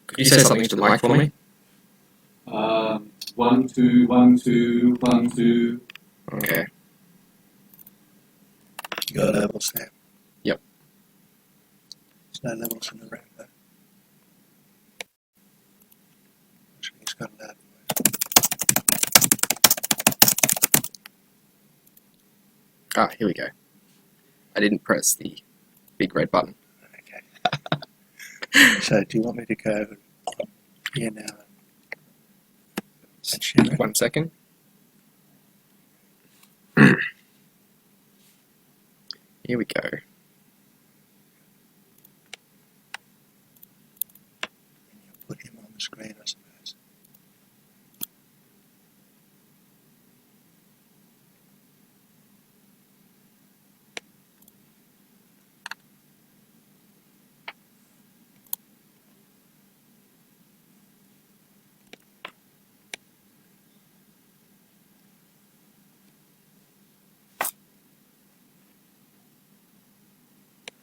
Could you say something to the mic for me? 1, 2, 1, 2, 1, 2. Okay. You got levels there? Yep. There's no levels in the room though. Actually, it's got loud. Ah, here we go. I didn't press the big red button. Okay. So, do you want me to go here now and share it? 1 second. Here we go. And you'll put him on the screen, I suppose.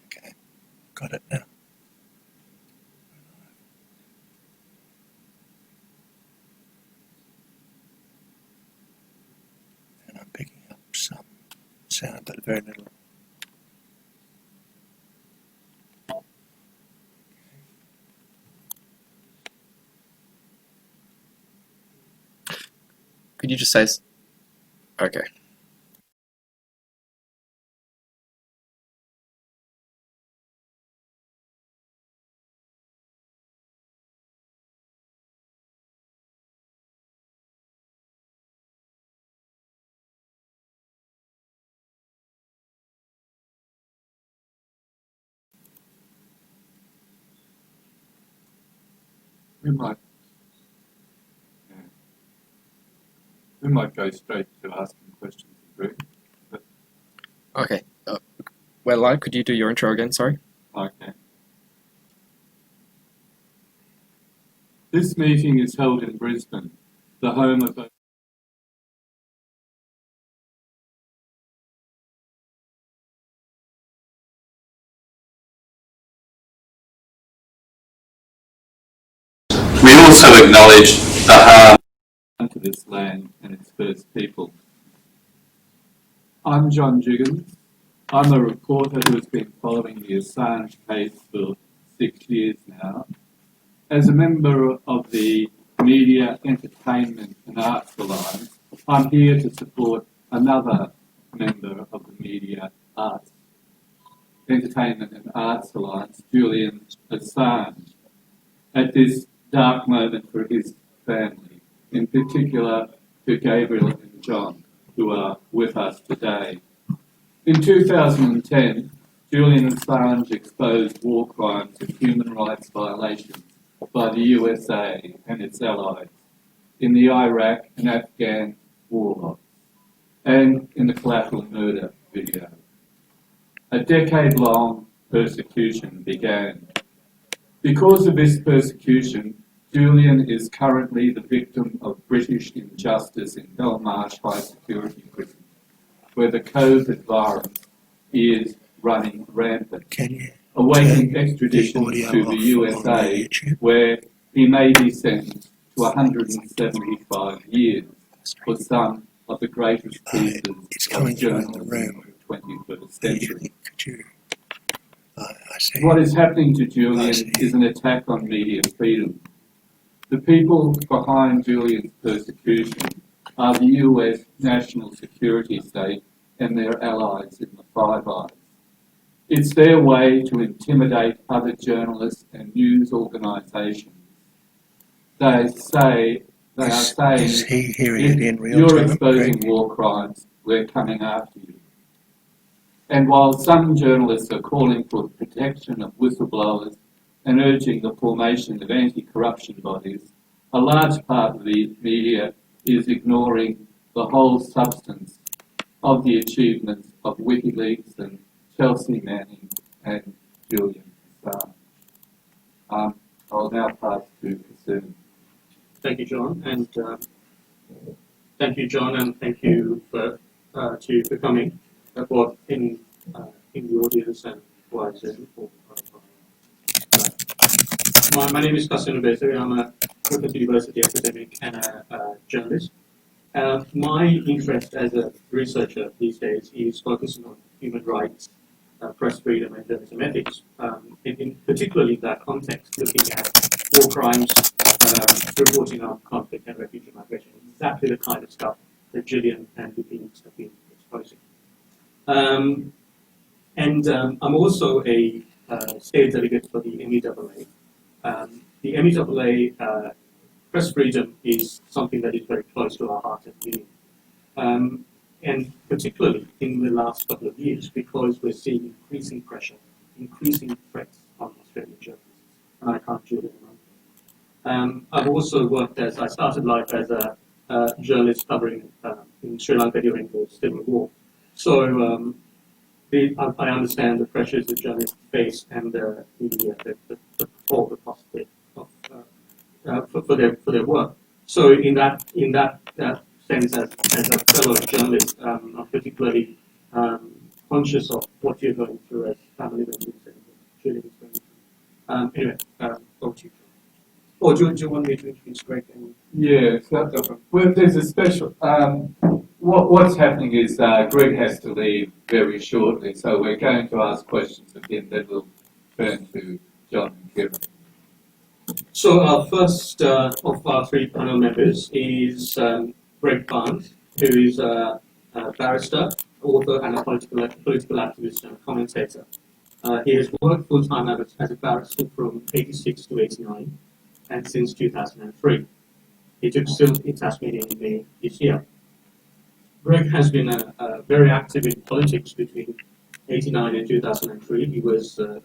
Okay, got it now. And I'm picking up some sound, but very little. Could you just say... Okay. We might go straight to asking questions of Greg. Okay. Well, live, could you do your intro again? Sorry. Okay. This meeting is held in Brisbane, the home of both. We also acknowledge the harm to this land and its first people. I'm John Jiggens. I'm a reporter who has been following the Assange case for 6 years now. As a member of the Media, Entertainment and Arts Alliance, I'm here to support another member of the Media, Arts, Entertainment and Arts Alliance, Julian Assange, at this dark moment for his family, in particular to Gabriel and John, who are with us today. In 2010, Julian Assange exposed war crimes and human rights violations by the USA and its allies in the Iraq and Afghan war and in the collateral murder video. A decade-long persecution began. Because of this persecution, Julian is currently the victim of British injustice in Belmarsh High Security Prison, where the COVID virus is running rampant, awaiting extradition to the USA, where he may be sentenced to 175 years for some of the greatest pieces of journalism of the 21st century. What is happening to Julian is an attack on media freedom. The people behind Julian's persecution are the US national security state and their allies in the Five Eyes. It's their way to intimidate other journalists and news organisations. They are saying, if you're exposing war crimes, we're coming after you. And while some journalists are calling for the protection of whistleblowers and urging the formation of anti-corruption bodies, a large part of the media is ignoring the whole substance of the achievements of WikiLeaks and Chelsea Manning and Julian Assange. I'll now pass to Kasun. Thank you, John, and thank you, John, and thank you for coming, both in the audience and via Zoom. My name is Kasun Ubayasiri. I'm a Griffith University academic and a journalist. My interest as a researcher these days is focusing on human rights, press freedom, and journalism ethics. Particularly in that context, looking at war crimes, reporting on conflict and refugee migration, exactly the kind of stuff that Julian and the teams have been exposing. I'm also a state delegate for the MEAA. The MEAA press freedom is something that is very close to our heart at Julian. And particularly in the last couple of years, because we're seeing increasing pressure, increasing threats on Australian journalists. And I can't Julian alone. I've also worked I started life as a journalist covering in Sri Lanka during the Civil War. So I understand the pressures that journalists face and the prospect of for their work. So in that sense, as a fellow journalist, I'm particularly conscious of what you're going through as family members and Julian is going through. Anyway, over to you. Or do you want me to introduce Greg? Yeah, well, there's a special. What's happening is Greg has to leave very shortly, so we're going to ask questions of him. Then we'll turn to John and Kieran. So our first of our three panel members is Greg Barnes, who is a barrister, author, and a political activist and a commentator. He has worked full-time as a barrister from 86 to 89, and since 2003. He took still in Tasmania in May this year. Greg has been very active in politics between 89 and 2003. He was the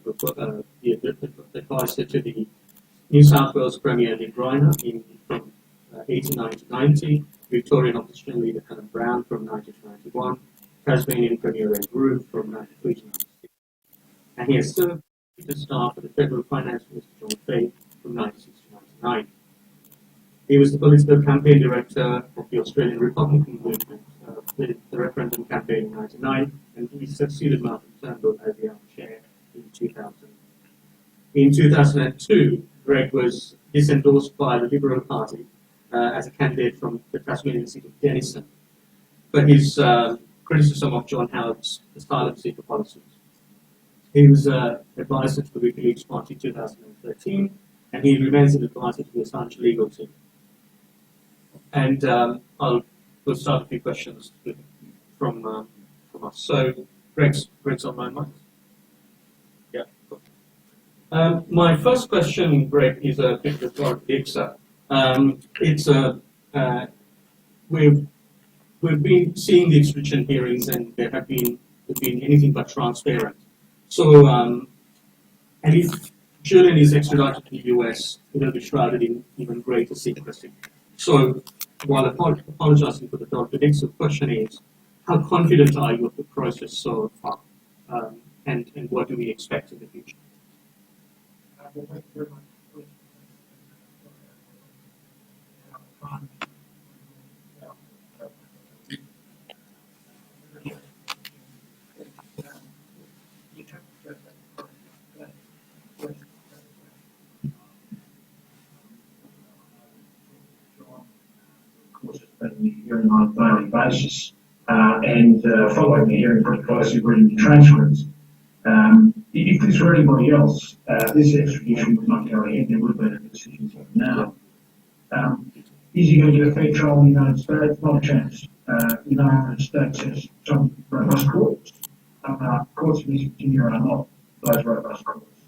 advisor to the New South Wales Premier Nick Greiner from 89 to 90, Victorian opposition leader Helen Brown from 90 to 91, Tasmanian Premier Ed Root from 93 to 96. And he has served as the staff of the Federal Finance Minister John Fay from 96 to 99. He was the political campaign director of the Australian Republican movement, the referendum campaign in 99, and he succeeded Martin Turnbull as the chair in 2000. In 2002, Greg was disendorsed by the Liberal Party as a candidate from the Tasmanian seat of Denison for his criticism of John Howard's asylum seeker policies. He was advisor to the WikiLeaks Party in 2013, and he remains an advisor to the Assange legal team. And we'll start a few questions from us. So, Greg's online mic. Yeah. Cool. My first question, Greg, is a bit rhetoric. We've been seeing the extradition hearings, and they've been anything but transparent. So, and if Julian is extradited to the US, it will be shrouded in even greater secrecy. So, while apologizing for the contradiction, the question is, how confident are you of the process so far, and what do we expect in the future? Well, thank you very much. The hearing on a daily basis and following the hearing pretty closely, reading the transcripts. If this were anybody else, this extradition would not go ahead. There would have been a decision taken now. Is he going to get a fair trial in the United States? Not a chance. The United States has some robust courts. Courts in East Virginia are not those robust courts.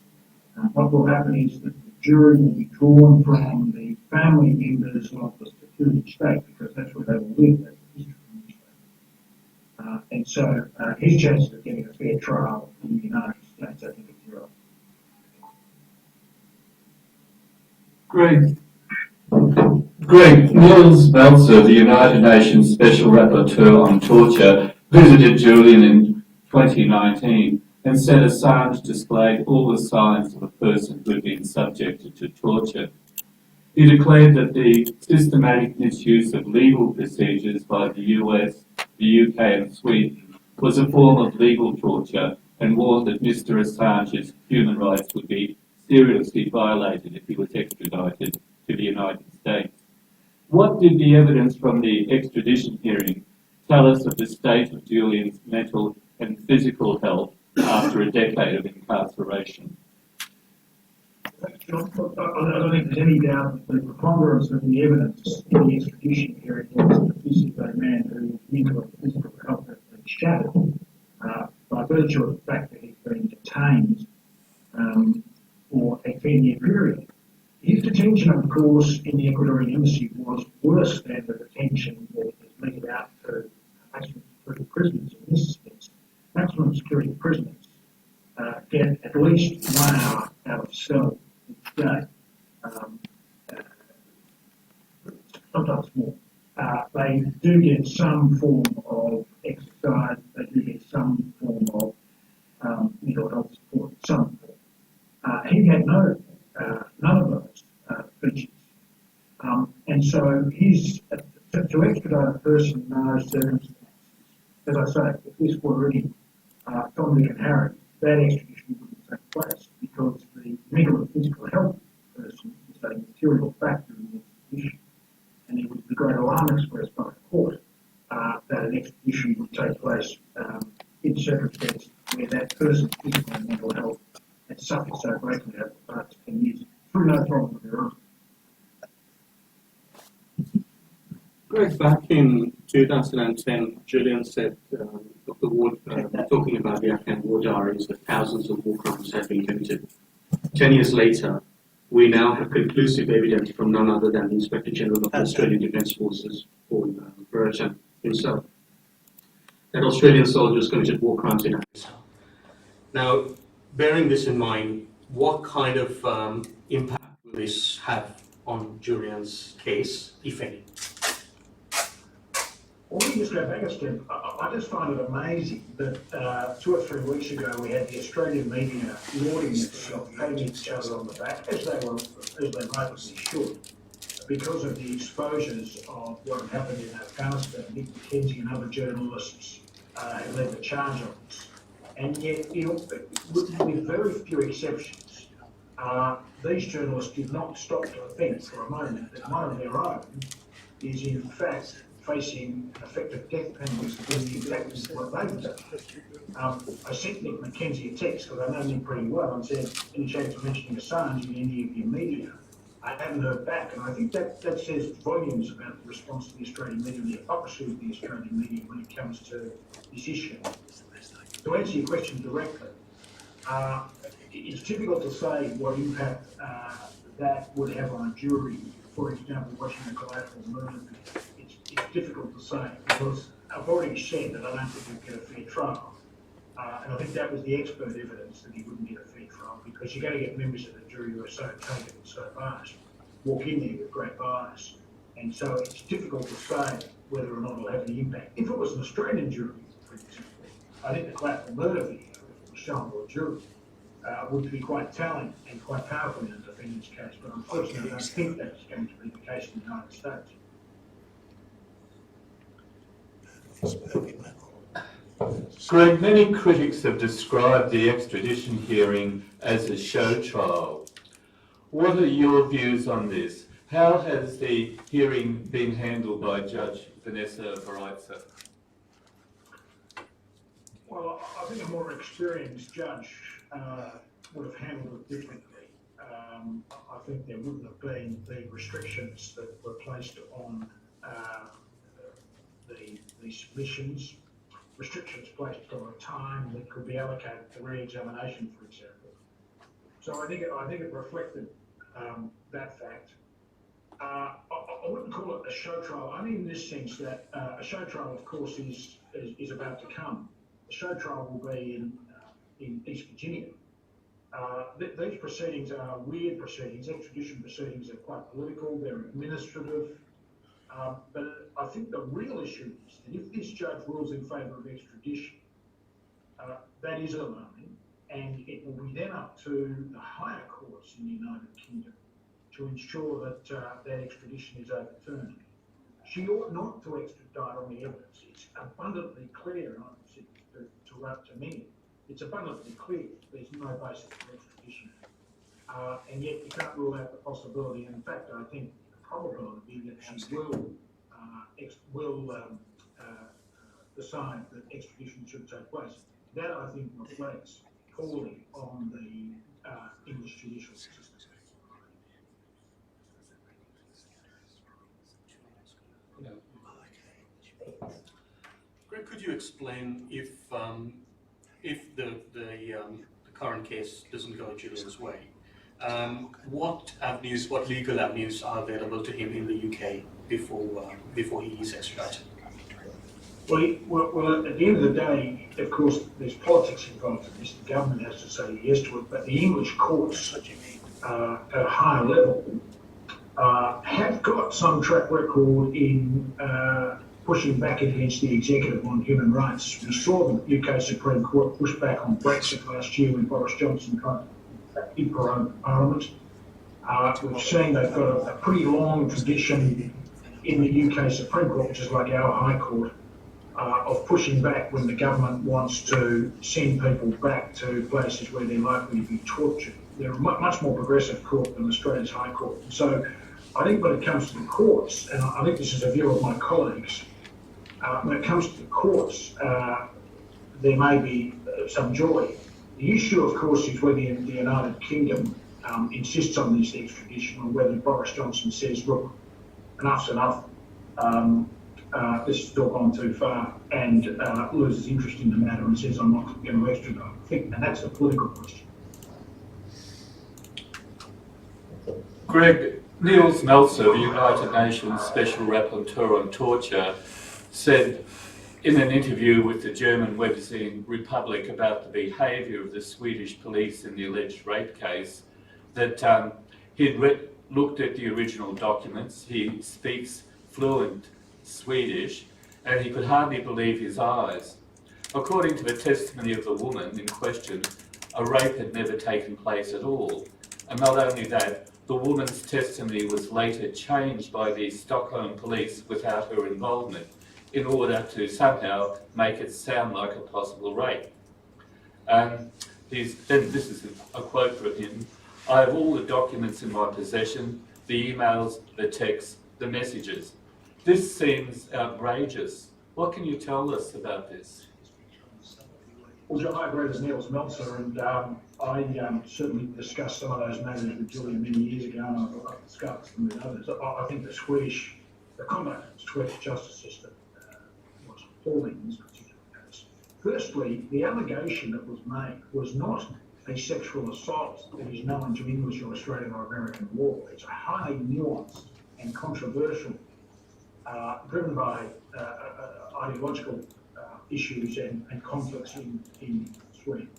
What will happen is that the jury will be drawn from the family members of the security state, because that's where they will live, that's the history of the state. And so his chances of getting a fair trial in the United States, I think, is zero. Greg, Niels Meltzer, the United Nations Special Rapporteur on Torture, visited Julian in 2019 and said Assange displayed all the signs of a person who had been subjected to torture. He declared that the systematic misuse of legal procedures by the US, the UK and Sweden was a form of legal torture, and warned that Mr. Assange's human rights would be seriously violated if he was extradited to the United States. What did the evidence from the extradition hearing tell us of the state of Julian's mental and physical health after a decade of incarceration? I don't think there's any doubt that the preponderance of the evidence in the extradition hearing was that this is a man whose mental and physical health has been shattered by virtue of the fact that he's been detained for a 10-year period. His detention, of course, in the Ecuadorian embassy was worse than the detention that is meted out to maximum security prisoners in this sense. Maximum security prisoners get at least 1 hour out of cell each day, sometimes more. They do get some form of exercise, they do get some form of mental health support, some form. He had none of those features. And so to extradite a person in those circumstances, as I say, if this were any Tom, Dick and Harry, that extradition wouldn't take place because the mental and physical health of the person is a material factor in the extradition. And it was the great alarm expressed by the court that an extradition would take place in circumstances where that person's physical and mental health had suffered so greatly over the past 10 years through no problem of their own. Greg, back in 2010, Julian said, Dr. Ward, talking about the Afghan war diaries, that thousands of war crimes have been committed. 10 years later, we now have conclusive evidence from none other than the Inspector General of the Australian Defence Forces, Paul Brereton himself, that Australian soldiers committed war crimes in Afghanistan. Now, bearing this in mind, what kind of impact will this have on Julian's case, if any? Well, we just go back a step. I just find it amazing that 2 or 3 weeks ago we had the Australian media lauding itself, patting each other on the back, as they rightly should, because of the exposures of what had happened in Afghanistan. Nick McKenzie and other journalists have led the charge on this. And yet, with very few exceptions, these journalists did not stop to think for a moment that one of their own is in fact facing an effective death penalty for doing exactly what they've done. I sent Nick McKenzie a text because I know Nick pretty well and said, any chance of mentioning Assange in any of your media? I haven't heard back, and I think that says volumes about the response to the Australian media and the hypocrisy of the Australian media when it comes to this issue. To answer your question directly, it's difficult to say what impact that would have on a jury, for example, watching a collateral murder. It's difficult to say because I've already said that I don't think he'll get a fair trial. And I think that was the expert evidence that he wouldn't get a fair trial because you're going to get members of the jury who are so taken and so biased, walk in there with great bias. And so it's difficult to say whether or not it'll have any impact. If it was an Australian jury, for example, I think the collateral murder video, if it was shown to a jury, would be quite telling and quite powerful in a defendant's case. But unfortunately, I don't think that's going to be the case in the United States. Greg, many critics have described the extradition hearing as a show trial. What are your views on this? How has the hearing been handled by Judge Vanessa Baritza? Well, I think a more experienced judge would have handled it differently. I think there wouldn't have been the restrictions that were placed on the submissions, restrictions placed on time that could be allocated to re-examination, for example. So I think it reflected that fact. I wouldn't call it a show trial, only in this sense that a show trial, of course, is about to come. The show trial will be in East Virginia. These proceedings are weird proceedings. Extradition proceedings are quite political, they're administrative. But I think the real issue is that if this judge rules in favour of extradition, that is alarming, and it will be then up to the higher courts in the United Kingdom to ensure that that extradition is overturned. She ought not to extradite on the evidence. It's abundantly clear, and I've said to many, it's abundantly clear there's no basis for extradition. and yet you can't rule out the possibility. And in fact, I think the probability that she will decide that extradition should take place. That, I think, reflects poorly on the English judicial system. Greg, could you explain if the current case doesn't go Julian's way, what legal avenues are available to him in the UK before he is extradited? Well, at the end of the day, of course, there's politics involved in this. The government has to say yes to it, but the English courts at a higher level have got some track record in pushing back against the executive on human rights. We saw the UK Supreme Court push back on Brexit last year when Boris Johnson tried to prorogue Parliament. We've seen they've got a pretty long tradition in the UK Supreme Court, which is like our High Court, of pushing back when the government wants to send people back to places where they're likely to be tortured. They're a much more progressive court than Australia's High Court. So I think when it comes to the courts, and I think this is a view of my colleagues, when it comes to the courts, there may be some joy. The issue, of course, is whether the United Kingdom insists on this extradition, or whether Boris Johnson says, look, enough's enough, this has all gone too far, and loses interest in the matter and says, I'm not going to extradite. I think, and that's a political question. Greg, Niels Meltzer, the United Nations Special Rapporteur on Torture, said in an interview with the German webzine Republic about the behaviour of the Swedish police in the alleged rape case that he'd looked at the original documents. He speaks fluent Swedish, and he could hardly believe his eyes. According to the testimony of the woman in question, a rape had never taken place at all. And not only that, the woman's testimony was later changed by the Stockholm police without her involvement in order to somehow make it sound like a possible rape. Then this is a quote from him: I have all the documents in my possession, the emails, the texts, the messages. This seems outrageous. What can you tell us about this? Well, John, I agree with Niels Meltzer, and I certainly discussed some of those matters with Julian many years ago, and I've discussed them with others. I think the conduct of the Swedish justice system was appalling in this particular case. Firstly, the allegation that was made was not a sexual assault that is known to English or Australian or American law. It's a highly nuanced and controversial, driven by ideological issues and conflicts in Sweden,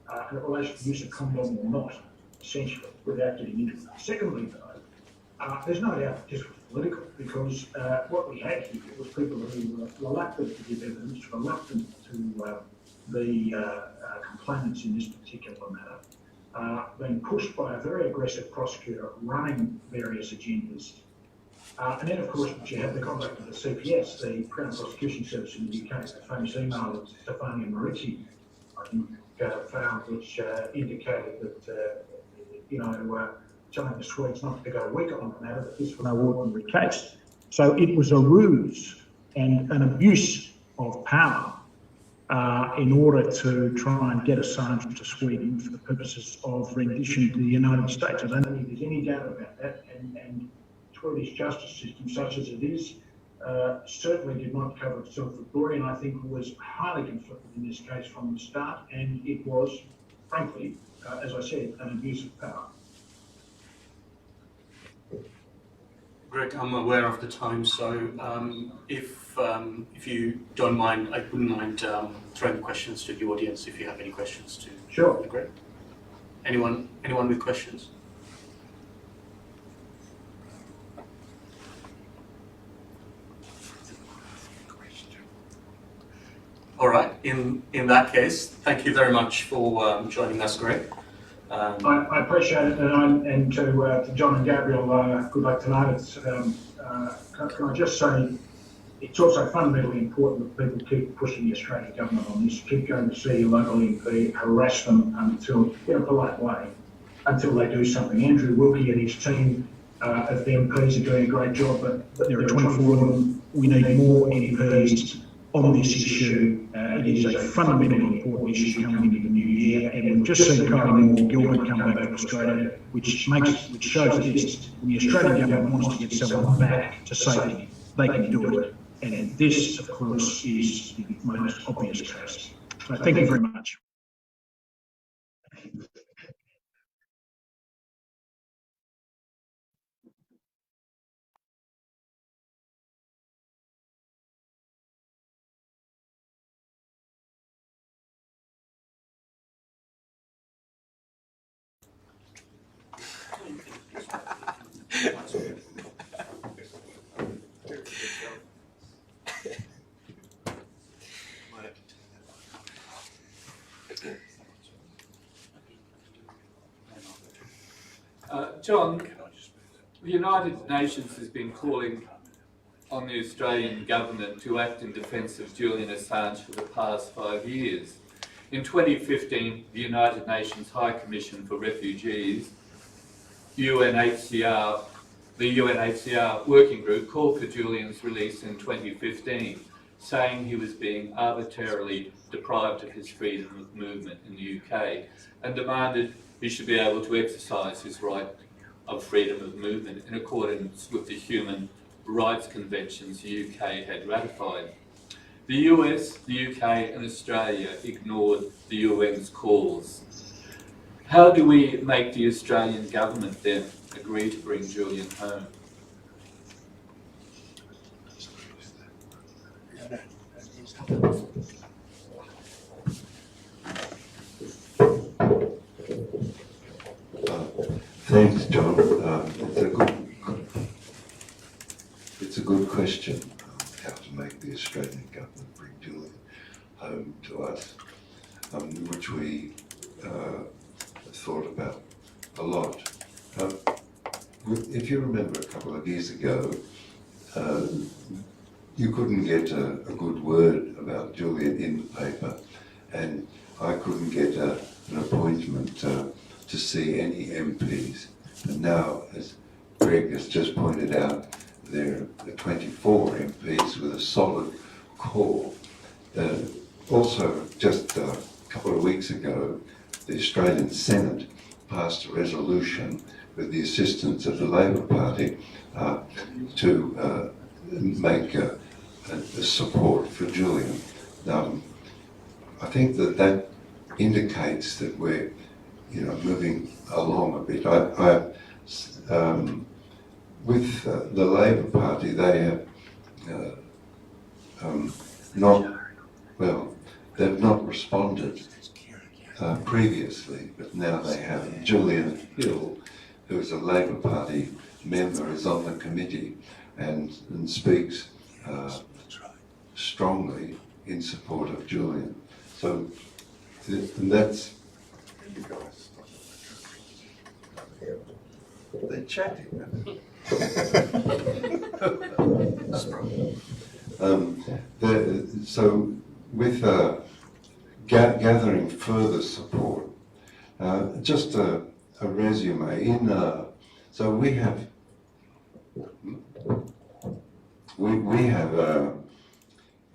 and it relates to the use of condom or not, essentially, without getting into it. Secondly, though, there's no doubt this was political, because what we had here was people who were reluctant to give evidence, reluctant to be complainants in this particular matter, being pushed by a very aggressive prosecutor running various agendas. And then, of course, you have the conduct of the CPS, the Crown Prosecution Service in the UK, the famous email that Stefania Marizzi, I think, found, which indicated that, telling the Swedes not to go weak on the matter, that this was no ordinary case. So it was a ruse and an abuse of power in order to try and get Assange to Sweden for the purposes of rendition to the United States. I don't think there's any doubt about that. And Swedish justice system, such as it is, certainly did not cover itself with glory, and I think was highly conflicted in this case from the start, and it was, frankly, as I said, an abuse of power. Greg, I'm aware of the time, so if you don't mind, I wouldn't mind throwing questions to the audience if you have any questions to Sure. Greg. Anyone with questions? All right. In that case, thank you very much for joining us, Greg. I appreciate it, and to John and Gabriel, good luck tonight. Can I just say, it's also fundamentally important that people keep pushing the Australian government on this, keep going to see your local MP, harass them until, in a polite way, until they do something. Andrew Wilkie and his team of the MPs are doing a great job, but there are 24 of them. We need more MPs on this issue. It is a fundamentally important issue coming into the new year, and we've just seen Kylie Moore Gilbert come back to Australia, which shows this. When the Australian government wants to get someone back to safety, they can do it. And this, of course, is the most obvious case. So thank you very much. John, the United Nations has been calling on the Australian government to act in defence of Julian Assange for the past 5 years. In 2015, the United Nations High Commission for Refugees, the UNHCR working group called for Julian's release in 2015, saying he was being arbitrarily deprived of his freedom of movement in the UK, and demanded he should be able to exercise his right of freedom of movement in accordance with the Human Rights Conventions the UK had ratified. The US, the UK and Australia ignored the UN's calls. How do we make the Australian government then agree to bring Julian home? Thanks, John. It's a good question, how to make the Australian government bring Julian home to us, which we thought about a lot. If you remember a couple of years ago, you couldn't get a good word about Julian in the paper, and I couldn't get an appointment to see any MPs. And now, as Greg has just pointed out, there are 24 MPs with a solid core. Also, just a couple of weeks ago, the Australian Senate passed a resolution with the assistance of the Labor Party to make a support for Julian. I think that indicates that we're moving along a bit. With the Labor Party, they have they've not responded previously, but now they have. Julian Hill, who is a Labor Party member, is on the committee and speaks strongly in support of Julian. So that's. They're chatting. So with gathering further support, just a resume. So we have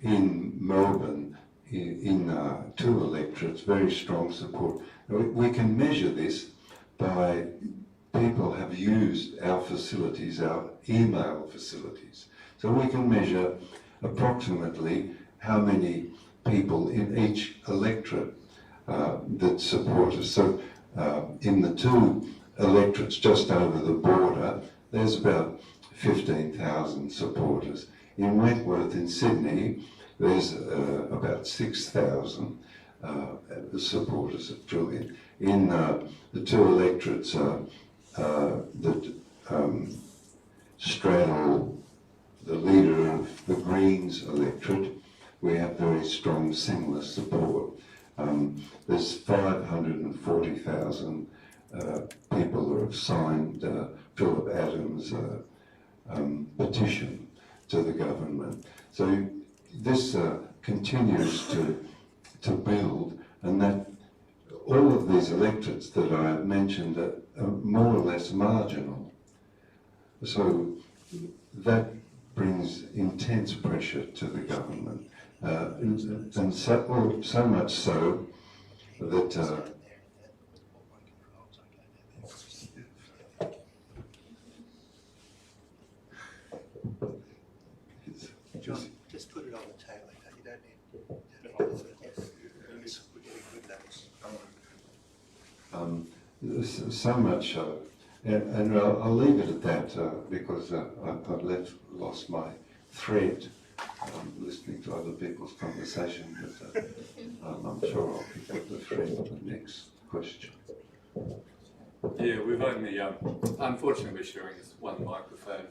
in Melbourne in 2 electorates very strong support. We can measure this by people have used our facilities, our email facilities. So we can measure approximately how many people in each electorate that support us. So in the 2 electorates just over the border, there's about 15,000 supporters. In Wentworth in Sydney, there's about 6,000 supporters of Julian. In the 2 electorates that straddle the leader of the Greens electorate, we have very strong similar support. There's 540,000 people who have signed Philip Adams' petition to the government. So this continues to build, and that all of these electorates that I mentioned are more or less marginal. So that brings intense pressure to the government, and so much so that John, just put it on the table. You don't need to. Yes. We're getting good notes. So much so, and I'll leave it at that because I've lost my thread listening to other people's conversation, but I'm sure I'll pick up the thread on the next question. Yeah, we've only, unfortunately we're sharing this one microphone.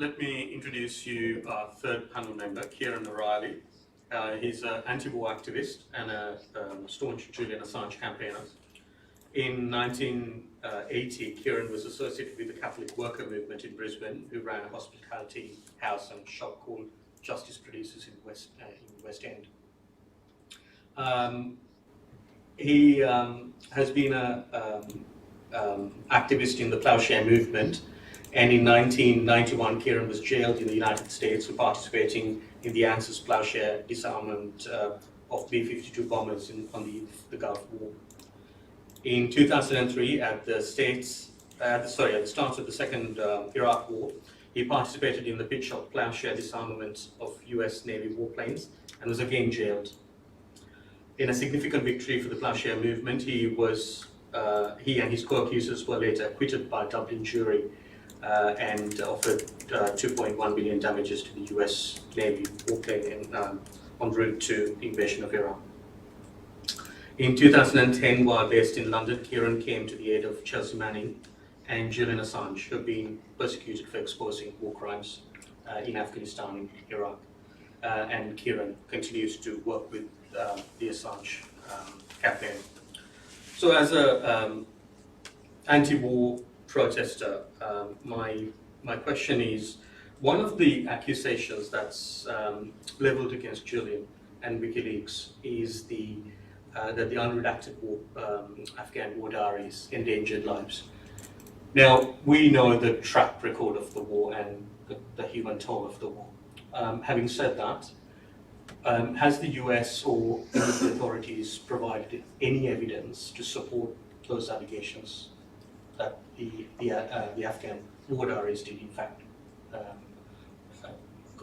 Let me introduce you our third panel member, Ciaron O'Reilly. He's an anti-war activist and a staunch Julian Assange campaigner. In 1980, Ciaron was associated with the Catholic worker movement in Brisbane, who ran a hospitality house and shop called Justice Producers in West End. He has been an activist in the ploughshare movement, and in 1991, Ciaron was jailed in the United States for participating in the ANZUS ploughshare disarmament of B-52 bombers on the Gulf War. In 2003, at the start of the Second Iraq War, he participated in the pitch of ploughshare disarmament of US Navy warplanes and was again jailed. In a significant victory for the ploughshare movement, he and his co-accusers were later acquitted by a Dublin jury and offered 2.1 billion damages to the US Navy warplane en route to the invasion of Iraq. In 2010, while based in London, Ciaron came to the aid of Chelsea Manning and Julian Assange, who have been persecuted for exposing war crimes in Afghanistan and Iraq. And Ciaron continues to work with the Assange campaign. So as a anti-war protester, my question is, one of the accusations that's leveled against Julian and WikiLeaks is that the unredacted Afghan war diaries endangered lives. Now, we know the track record of the war and the human toll of the war. Having said that, has the US or the authorities provided any evidence to support those allegations that the Afghan war diaries did in fact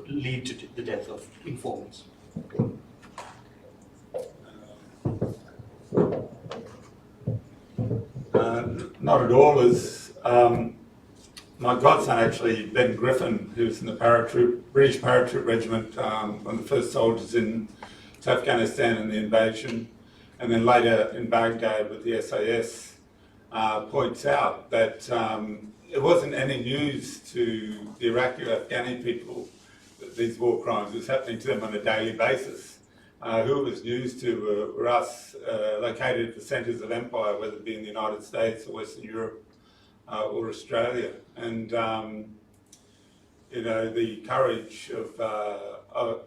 lead to the death of informants? Not at all. As my godson, actually, Ben Griffin, who's in the British paratroop regiment, one of the first soldiers to Afghanistan in the invasion, and then later in Baghdad with the SAS, points out that it wasn't any news to the Iraqi or Afghani people that these war crimes was happening to them on a daily basis. Who it was news to were us, located at the centres of empire, whether it be in the United States or Western Europe or Australia. And the courage of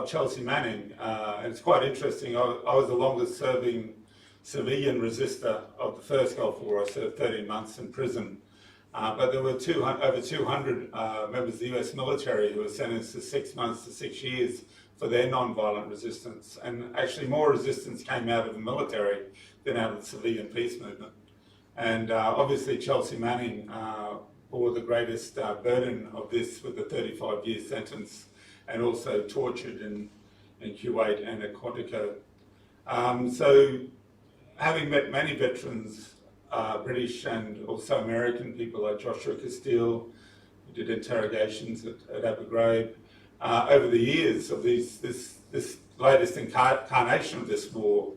Chelsea Manning, and it's quite interesting. I was the longest serving civilian resistor of the first Gulf War. I served 13 months in prison. But there were over 200 members of the US military who were sentenced to 6 months to 6 years for their non-violent resistance. And actually more resistance came out of the military than out of the civilian peace movement. And obviously Chelsea Manning bore the greatest burden of this with the 35-year sentence, and also tortured in Kuwait and at Quantico. So having met many veterans, British and also American people like Joshua Castile, who did interrogations at Abu Ghraib, over the years of this latest incarnation of this war,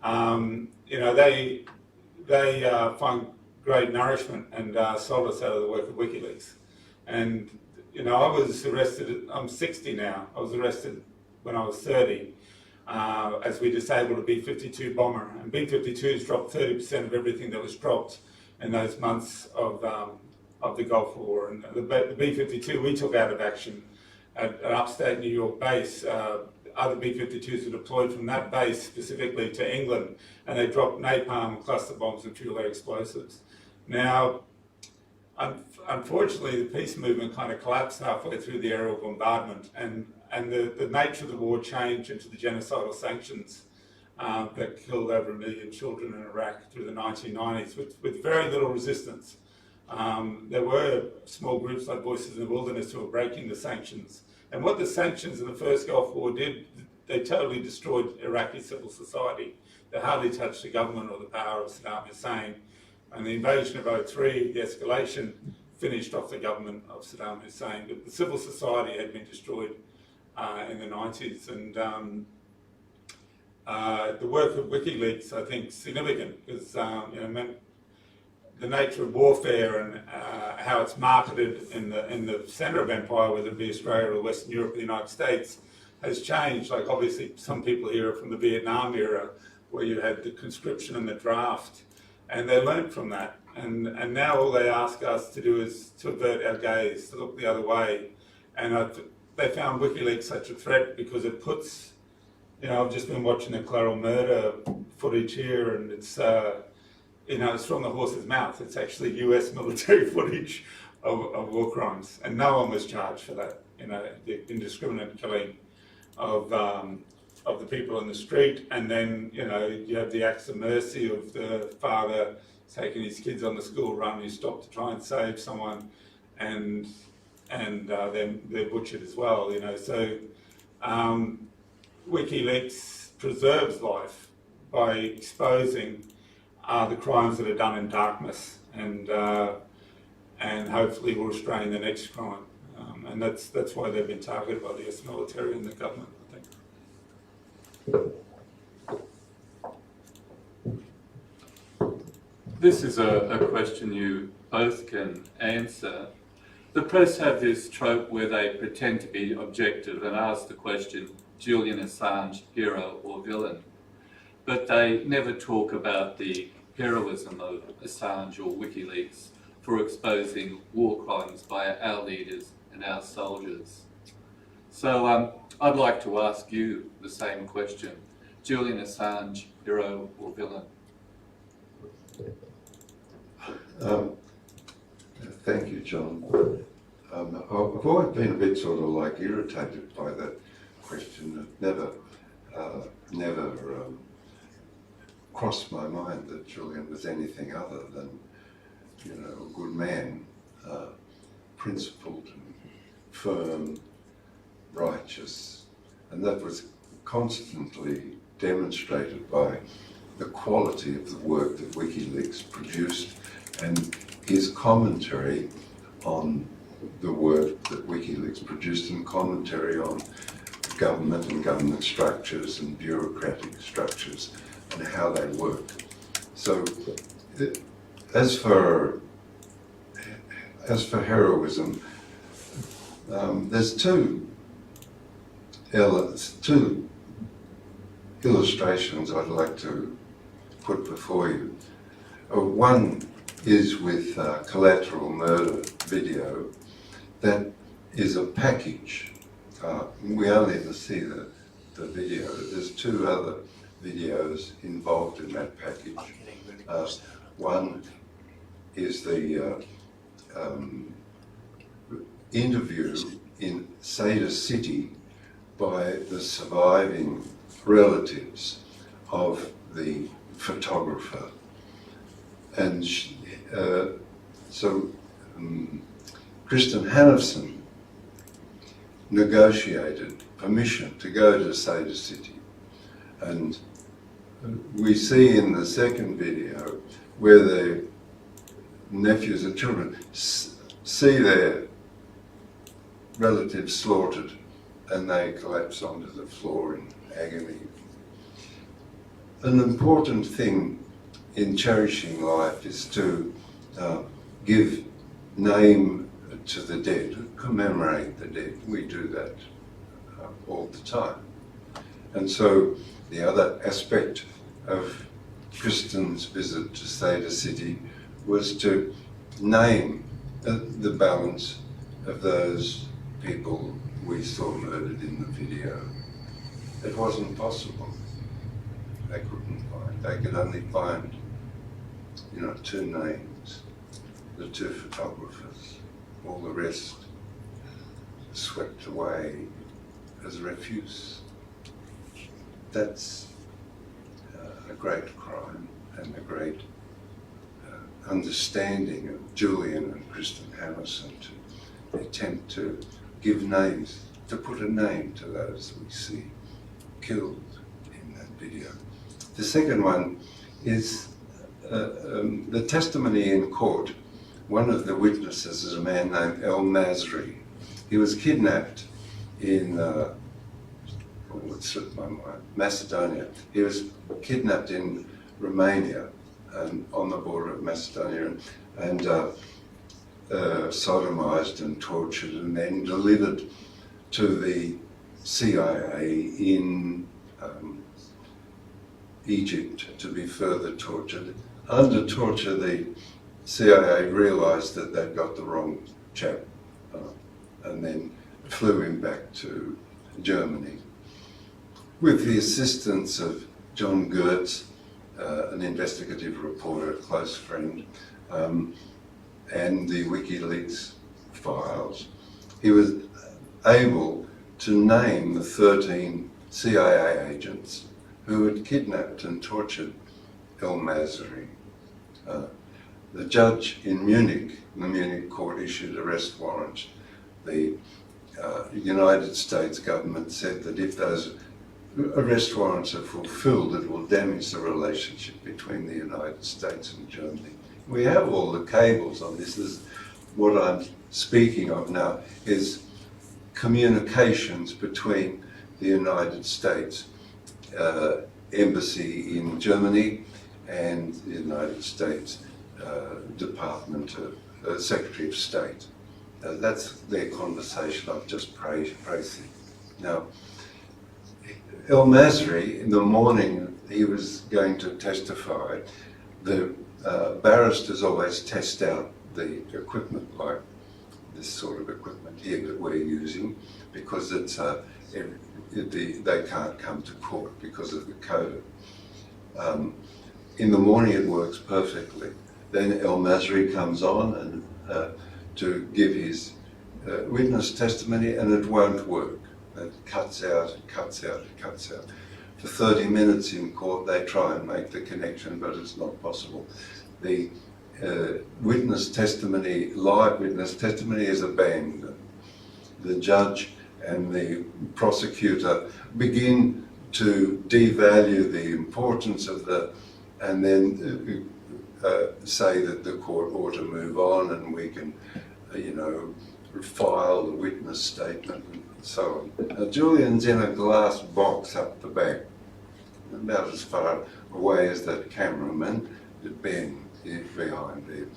they find great nourishment and solace out of the work of WikiLeaks. And I was arrested. I'm 60 now. I was arrested when I was 30. As we disabled a B-52 bomber, and B-52s dropped 30% of everything that was dropped in those months of the Gulf War. And the B-52 we took out of action at an upstate New York base other B-52s were deployed from that base specifically to England, and they dropped napalm, cluster bombs and fuel air explosives. Now, unfortunately, the peace movement kind of collapsed halfway through the aerial bombardment, and the nature of the war changed into the genocidal sanctions that killed over 1 million children in Iraq through the 1990s with very little resistance. There were small groups like Voices in the Wilderness who were breaking the sanctions. And what the sanctions in the first Gulf War did, they totally destroyed Iraqi civil society. They hardly touched the government or the power of Saddam Hussein. And the invasion of 2003, the escalation, finished off the government of Saddam Hussein. But the civil society had been destroyed in the 90s. And the work of WikiLeaks, I think, is significant because the nature of warfare and how it's marketed in the centre of empire, whether it be Australia or Western Europe or the United States, has changed. Like obviously some people here are from the Vietnam era, where you had the conscription and the draft, and they learned from that. And now all they ask us to do is to avert our gaze, to look the other way. And they found WikiLeaks such a threat because it puts, I've just been watching the Claral murder footage here, and it's it's from the horse's mouth. It's actually US military footage of war crimes, and no one was charged for that. The indiscriminate killing of the people on the street, and then you have the acts of mercy of the father taking his kids on the school run. He stopped to try and save someone, and then they're butchered as well. So WikiLeaks preserves life by exposing the crimes that are done in darkness, and hopefully will restrain the next crime. And that's why they've been targeted by the US military and the government, I think. This is a question you both can answer. The press have this trope where they pretend to be objective and ask the question, Julian Assange, hero or villain? But they never talk about the heroism of Assange or WikiLeaks for exposing war crimes by our leaders and our soldiers. So I'd like to ask you the same question. Julian Assange, hero or villain? Thank you, John. I've always been a bit sort of like irritated by that question. It never crossed my mind that Julian was anything other than, a good man, principled and firm, righteous, and that was constantly demonstrated by the quality of the work that WikiLeaks produced and his commentary on the work that WikiLeaks produced and commentary on government and government structures and bureaucratic structures and how they work. So, as for heroism, there's two illustrations I'd like to put before you. One is with collateral murder video. That is a package. We only ever see the video. There's two other videos involved in that package. One is the interview in Seda City by the surviving relatives of the photographer. And Kristen Hannifson negotiated permission to go to Seda City. And we see in the second video where the nephews and children see their relatives slaughtered and they collapse onto the floor in agony. An important thing in cherishing life is to give name to the dead, commemorate the dead. We do that all the time. And so the other aspect of Kristen's visit to Seda City was to name the balance of those people we saw murdered in the video. It wasn't possible. They couldn't find. They could only find, two names, the two photographers. All the rest swept away as refuse. That's a great crime and a great understanding of Julian and Kristen Harrison to attempt to give names, to put a name to those we see killed in that video. The second one is the testimony in court. One of the witnesses is a man named El Masri. He was kidnapped in it slipped my mind, Macedonia. He was kidnapped in Romania and on the border of Macedonia and sodomized and tortured and then delivered to the CIA in Egypt to be further tortured. Under torture, the CIA realised that they'd got the wrong chap and then flew him back to Germany. With the assistance of John Gertz, an investigative reporter, a close friend, and the WikiLeaks files, he was able to name the 13 CIA agents who had kidnapped and tortured El Masri. The judge in Munich, the Munich court, issued arrest warrants. The United States government said that if those arrest warrants are fulfilled, it will damage the relationship between the United States and Germany. We have all the cables on this. This is what I'm speaking of now, is communications between the United States Embassy in Germany and the United States Department of Secretary of State. That's their conversation I've just praised. Now, El Masri, in the morning he was going to testify. The barristers always test out the equipment, like this sort of equipment here that we're using, because it's they can't come to court because of the code. In the morning it works perfectly. Then El Masri comes on and to give his witness testimony, and it won't work. It cuts out, it cuts out, it cuts out. For 30 minutes in court they try and make the connection, but it's not possible. The witness testimony, live witness testimony, is abandoned. The judge and the prosecutor begin to devalue the importance of and then say that the court ought to move on and we can, file the witness statement and so on. Now, Julian's in a glass box up the back, about as far away as that cameraman, Ben, is behind there.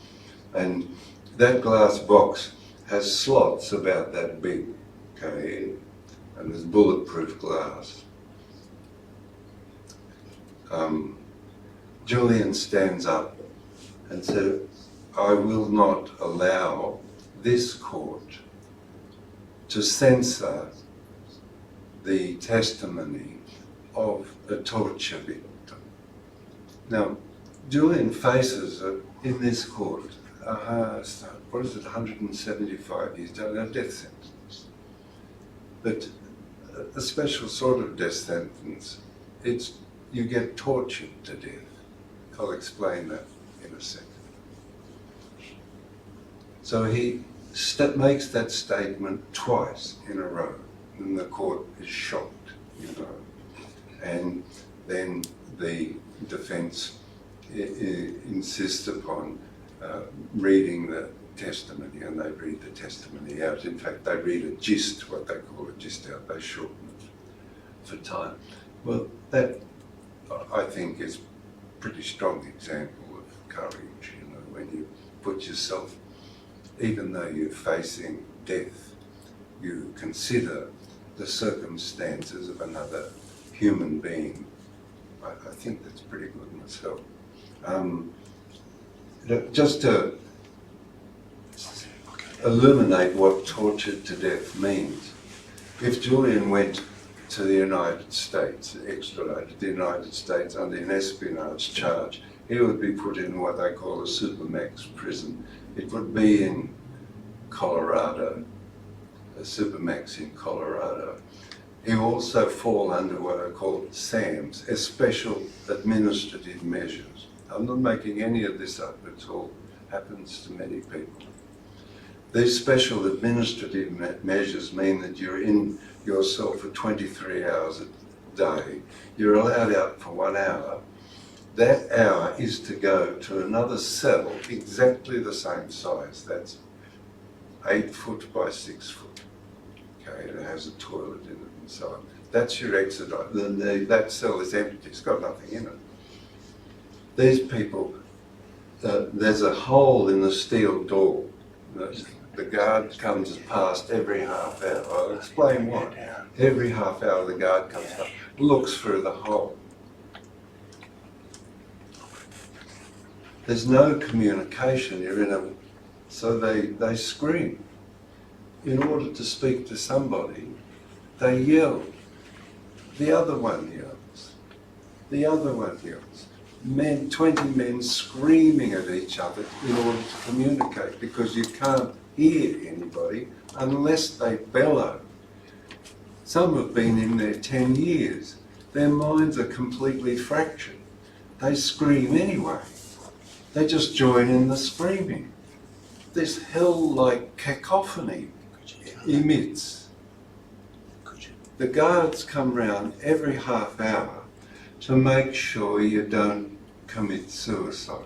And that glass box has slots about that big, okay, and there's bulletproof glass. Julian stands up and said, I will not allow this court to censor the testimony of a torture victim. Now, Julian faces, in this court, 175 years, a death sentence. But a special sort of death sentence, you get tortured to death. I'll explain that in a second. So he makes that statement twice in a row, and the court is shocked, And then the defence insists upon reading the testimony, and they read the testimony out. In fact, they read a gist, what they call a gist out. They shorten it for time. Well, that, I think, is a pretty strong example of courage, when you put yourself, even though you're facing death, you consider the circumstances of another human being. I think that's pretty good myself. Just to illuminate what tortured to death means, if Julian went to the United States, extradited to the United States under an espionage charge, he would be put in what they call a supermax prison. It would be in Colorado, a supermax in Colorado. He will also fall under what are called SAMs, as special administrative measures. I'm not making any of this up, it all happens to many people. These special administrative measures mean that you're in your cell for 23 hours a day. You're allowed out for 1 hour. That hour is to go to another cell exactly the same size. That's 8 foot by 6 foot. Okay, it has a toilet in it and so on. That's your exodite. That cell is empty, it's got nothing in it. These people, there's a hole in the steel door. The guard comes past every half hour. I'll explain why. Every half hour the guard comes past, looks through the hole. There's no communication, you're in a, so they scream. In order to speak to somebody, they yell. The other one yells. The other one yells. 20 men screaming at each other in order to communicate, because you can't hear anybody unless they bellow. Some have been in there 10 years. Their minds are completely fractured. They scream anyway. They just join in the screaming. This hell-like cacophony emits. The guards come round every half hour to make sure you don't commit suicide.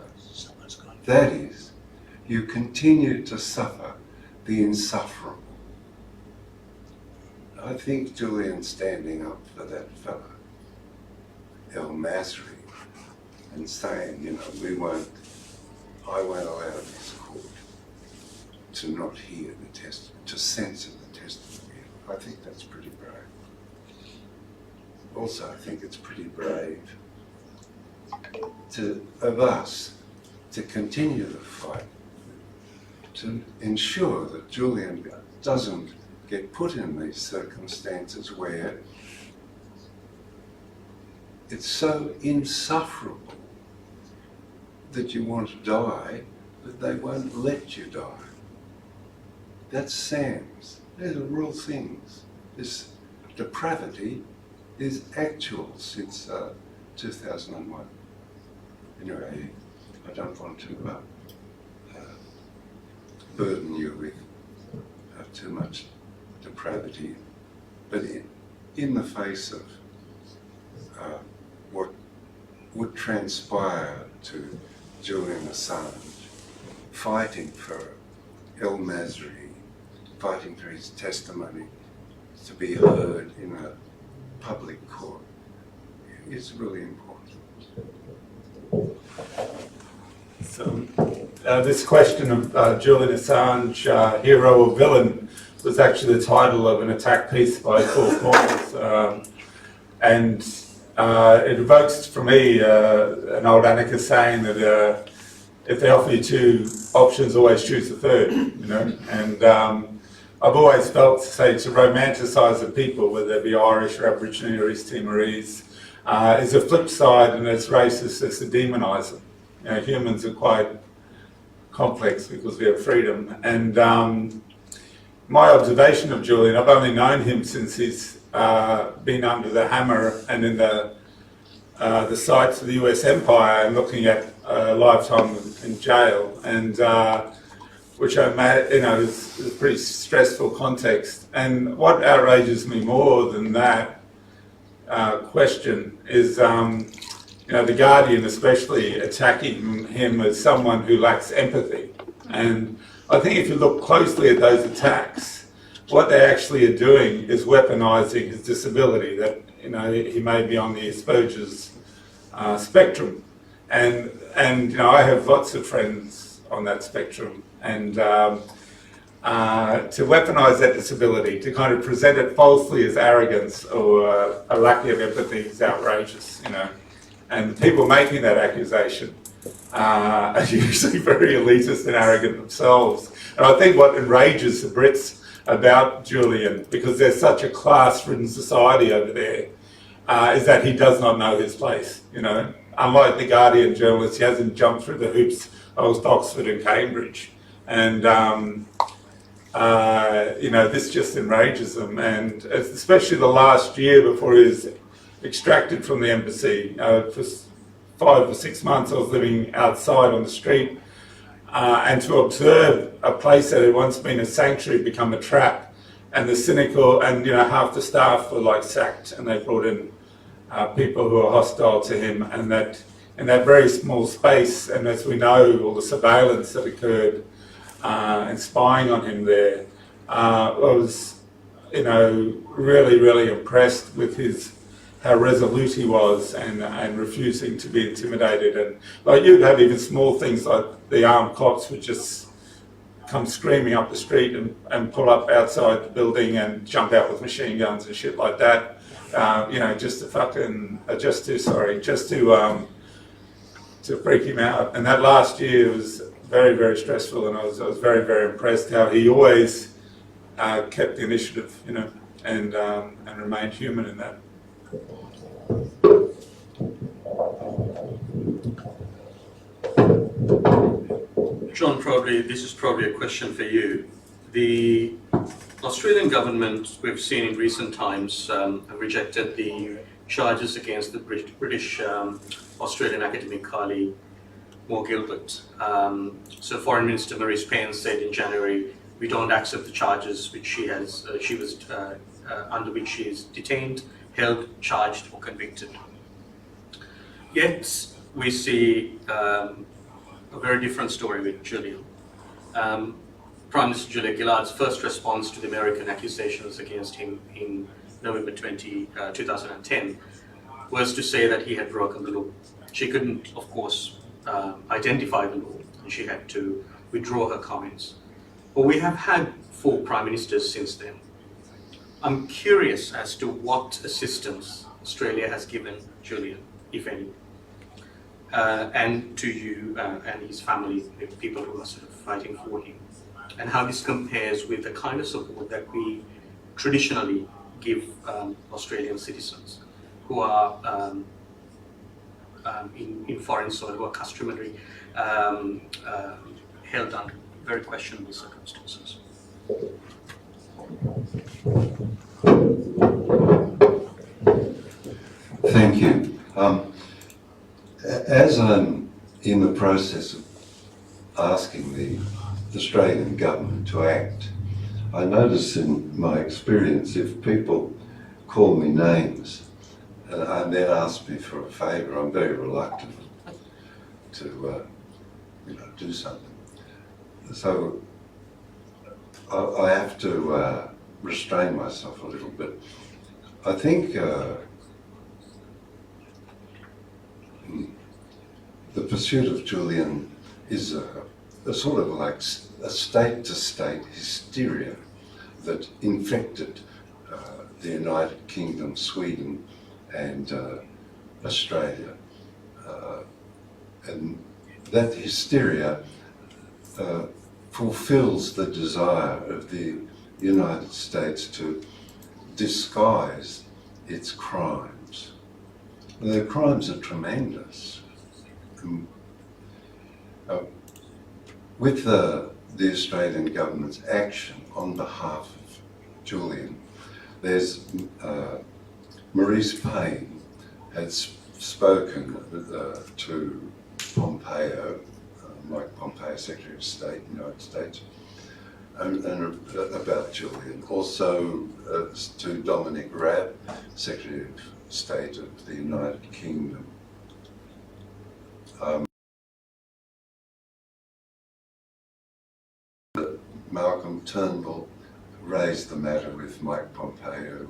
That is, you continue to suffer the insufferable. I think Julian's standing up for that fella, El-Masri, and saying, you know, I won't allow this court to not hear the testimony, to censor the testimony. I think that's pretty brave. Also, I think it's pretty brave of us to continue the fight, to ensure that Julian doesn't get put in these circumstances where it's so insufferable that you want to die, but they won't let you die. That's SAMs. These are real things. This depravity is actual since 2001. Anyway, I don't want to burden you with too much depravity, but in the face of what would transpire to Julian Assange, fighting for El-Masri, fighting for his testimony to be heard in a public court, is really important. So, this question of Julian Assange, hero or villain, was actually the title of an attack piece by Paul Corners, and it evokes for me an old anarchist saying that if they offer you two options, always choose the third, you know. And I've always felt, say, to romanticise the people, whether they be Irish or Aboriginal or East Timorese, is a flip side, and it's racist as to demonise them. You know, humans are quite complex because we have freedom. And my observation of Julian, I've only known him since he's been under the hammer and in the sights of the US Empire and looking at a lifetime in jail, and which is a pretty stressful context. And what outrages me more than that question is, the Guardian especially attacking him as someone who lacks empathy. And I think if you look closely at those attacks, what they actually are doing is weaponising his disability, that he may be on the Asperger's spectrum. And I have lots of friends on that spectrum, and to weaponise that disability, to kind of present it falsely as arrogance or a lack of empathy is outrageous, And the people making that accusation are usually very elitist and arrogant themselves. And I think what enrages the Brits about Julian, because there's such a class-ridden society over there, is that he does not know his place. Unlike the Guardian journalist, he hasn't jumped through the hoops of Oxford and Cambridge, and this just enrages them. And especially the last year before he was extracted from the embassy, for 5 or 6 months, I was living outside on the street, and to observe a place that had once been a sanctuary become a trap, and the cynical, and half the staff were sacked, and they brought in people who are hostile to him, and that in that very small space, and as we know, all the surveillance that occurred and spying on him there, I was, really, really impressed with how resolute he was, and refusing to be intimidated. And you'd have even small things like the armed cops would just come screaming up the street and pull up outside the building and jump out with machine guns and shit like that. To freak him out. And that last year was very, very stressful, and I was very, very impressed how he always kept the initiative, and remained human in that. John, this is probably a question for you. The Australian government, we've seen in recent times, have rejected the charges against the British Australian academic colleague, Moore Gilbert. So Foreign Minister Marise Payne said in January, we don't accept the charges which under which she is detained, held, charged or convicted. Yet we see a very different story with Julian. Prime Minister Julia Gillard's first response to the American accusations against him in November 2010 was to say that he had broken the law. She couldn't, of course, identify the law, and she had to withdraw her comments. But we have had 4 prime ministers since then. I'm curious as to what assistance Australia has given Julian, if any, and to you and his family, the people who are sort of fighting for him, and how this compares with the kind of support that we traditionally give Australian citizens who are in foreign soil, who are customarily held under very questionable circumstances. Thank you. As I'm in the process of asking the Australian government to act, I notice in my experience, if people call me names and then ask me for a favour, I'm very reluctant to do something. So I have to restrain myself a little bit. I think the pursuit of Julian is a sort of like a state-to-state hysteria that infected the United Kingdom, Sweden and Australia. And that hysteria fulfills the desire of the United States to disguise its crimes. And their crimes are tremendous. With the Australian government's action on behalf of Julian, there's Marise Payne had spoken to Pompeo, Mike Pompeo, Secretary of State in the United States, and about Julian. Also to Dominic Raab, Secretary of State of the United Kingdom. Malcolm Turnbull raised the matter with Mike Pompeo,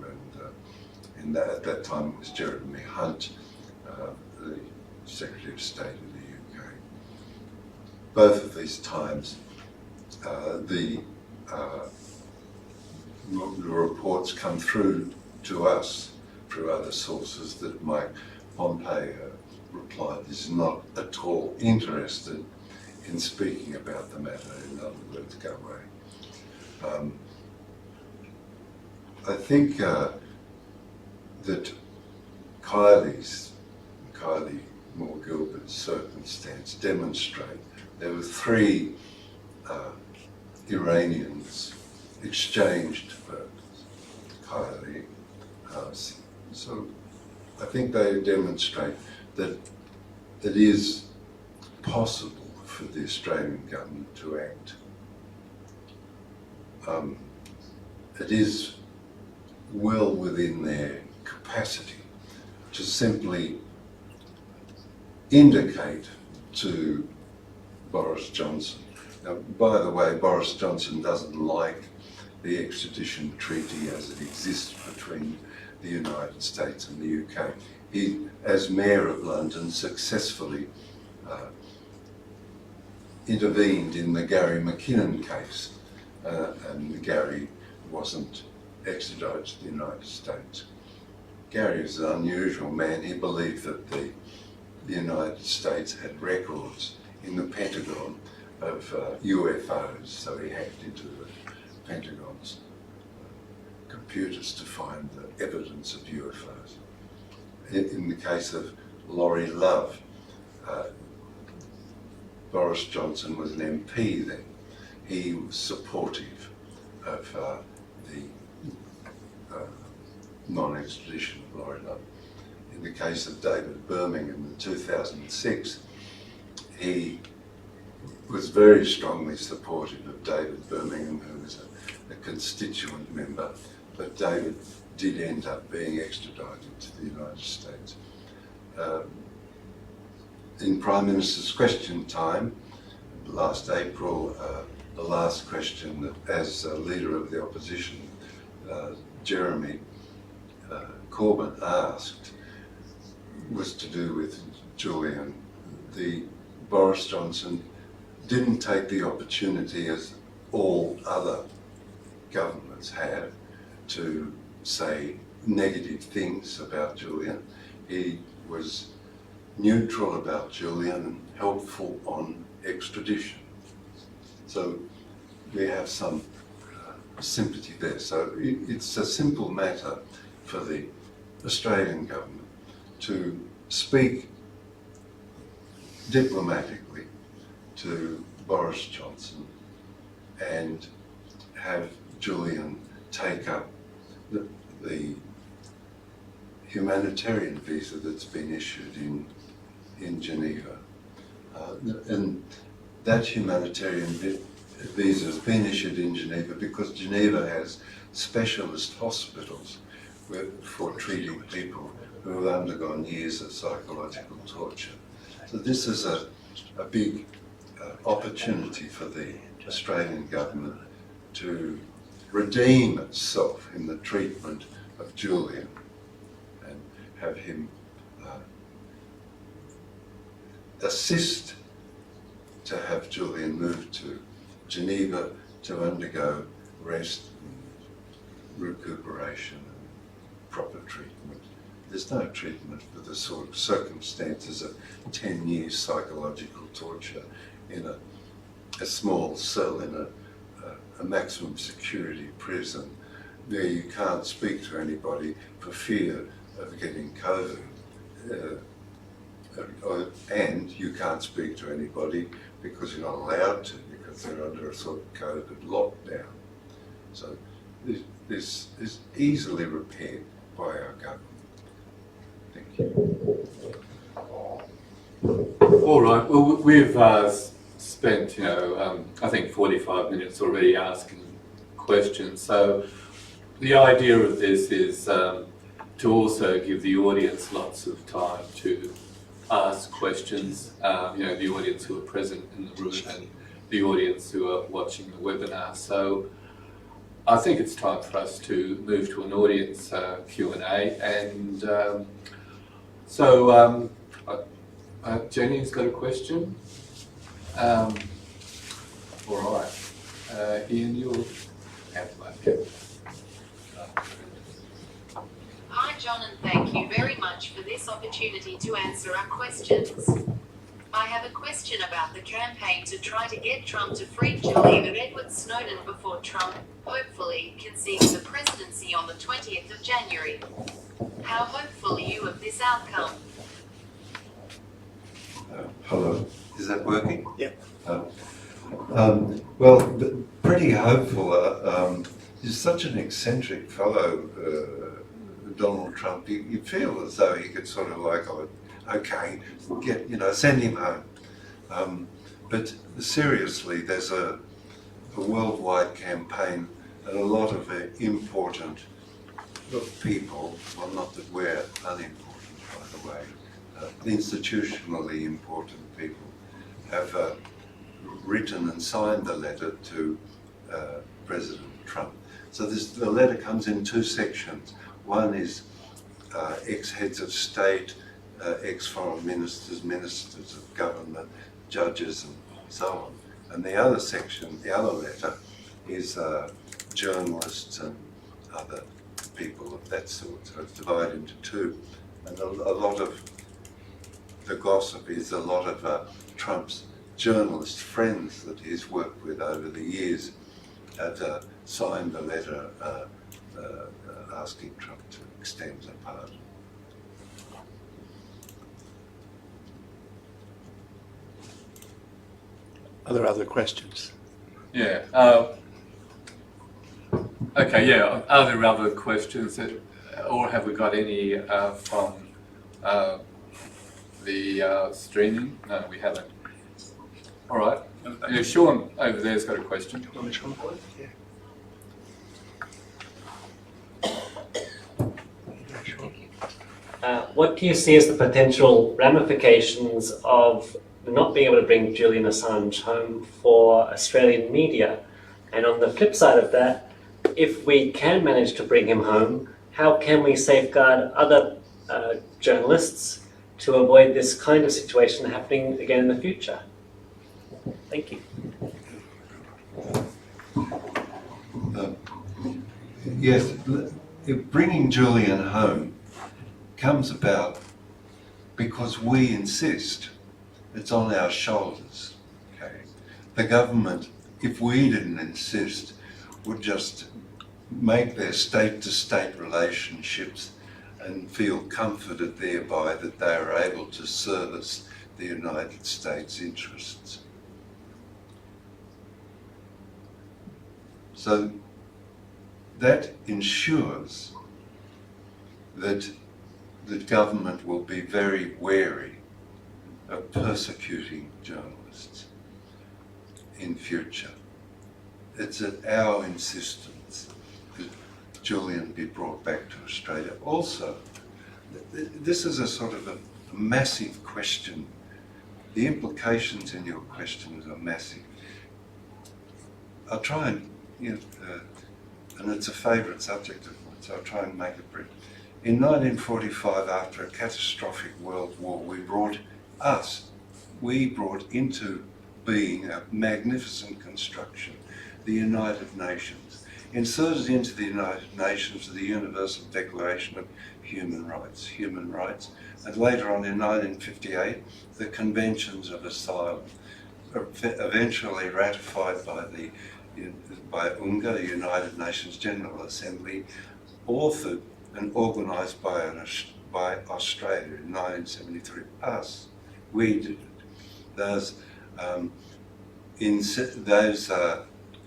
and at that time it was Jeremy Hunt, the Secretary of State of the UK. Both of these times, the reports come through to us through other sources that Mike Pompeo replied, is not at all interested in speaking about the matter. In other words, go away. I think that Kylie Moore Gilbert's circumstance demonstrate there were 3 Iranians exchanged for Kylie. So I think they demonstrate that it is possible for the Australian government to act. It is well within their capacity to simply indicate to Boris Johnson. Now, by the way, Boris Johnson doesn't like the extradition treaty as it exists between the United States and the UK. He, as Mayor of London, successfully intervened in the Gary McKinnon case, and Gary wasn't extradited to the United States. Gary is an unusual man. He believed that the United States had records in the Pentagon of UFOs, so he hacked into the Pentagon's computers to find the evidence of UFOs. In the case of Laurie Love, Boris Johnson was an MP then. He was supportive of the non-extradition of Laurie Love. In the case of David Birmingham in 2006, he was very strongly supportive of David Birmingham, who was a constituent member, but David did end up being extradited to the United States. In Prime Minister's question time, last April, the last question that, as leader of the opposition, Jeremy Corbyn asked was to do with Julian. Boris Johnson didn't take the opportunity, as all other governments have, to say negative things about Julian. He was neutral about Julian and helpful on extradition. So we have some sympathy there. So it's a simple matter for the Australian government to speak diplomatically to Boris Johnson and have Julian take up the humanitarian visa that's been issued in Geneva. And that humanitarian visa has been issued in Geneva because Geneva has specialist hospitals for treating people who have undergone years of psychological torture. So this is a big opportunity for the Australian government to redeem itself in the treatment of Julian and have him assist to have Julian moved to Geneva to undergo rest and recuperation and proper treatment. There's no treatment for the sort of circumstances of 10 years psychological torture in a small cell in a maximum security prison where you can't speak to anybody for fear of getting COVID. And you can't speak to anybody because you're not allowed to, because they're under a sort of COVID lockdown. So this is easily repaired by our government. Thank you. All right. Well, we've spent, I think 45 minutes already asking questions. So the idea of this is to also give the audience lots of time to ask questions. The audience who are present in the room and the audience who are watching the webinar. So I think it's time for us to move to an audience Q&A. And Jenny's got a question. All right. Ian, you'll have one. Hi John, and thank you very much for this opportunity to answer our questions. I have a question about the campaign to try to get Trump to free Julian and Edward Snowden before Trump hopefully conceding the presidency on the 20th of January. How hopeful are you of this outcome? Hello, is that working? Yep. Well, pretty hopeful. He's such an eccentric fellow, Donald Trump. You feel as though he could sort of like, oh, okay, send him home. But seriously, there's a worldwide campaign and a lot of important people, well, not that we're unimportant, by the way, institutionally important people have written and signed the letter to President Trump. So the letter comes in two sections. One is ex-heads of state, ex-foreign ministers, ministers of government, judges and so on. And the other section, the other letter, is journalists and other people of that sort. So it's divided into two. And a lot of the gossip is a lot of Trump's journalist friends that he's worked with over the years have signed the letter asking Trump to extend the pardon. Are there other questions? Yeah. Okay, yeah. Are there other questions, or have we got any from the streaming? No, we haven't. All right. Yeah, Sean over there's got a question. Yeah. What do you see as the potential ramifications of not being able to bring Julian Assange home for Australian media? And on the flip side of that, if we can manage to bring him home, how can we safeguard other journalists to avoid this kind of situation happening again in the future? Thank you. Yes, bringing Julian home comes about because we insist. It's on our shoulders. Okay, the government, if we didn't insist, would just make their state-to-state relationships and feel comforted thereby that they are able to service the United States interests. So that ensures that the government will be very wary of persecuting journalists in future. It's at our insistence that Julian be brought back to Australia. Also, this is a sort of a massive question. The implications in your questions are massive. I'll try and, and it's a favourite subject of mine, so I'll try and make it brief. In 1945, after a catastrophic world war, we brought into being a magnificent construction, the United Nations, inserted into the United Nations the Universal Declaration of Human Rights, and later on in 1958, the Conventions of Asylum, eventually ratified by UNGA, the United Nations General Assembly, authored and organised by Australia in 1973. We did it.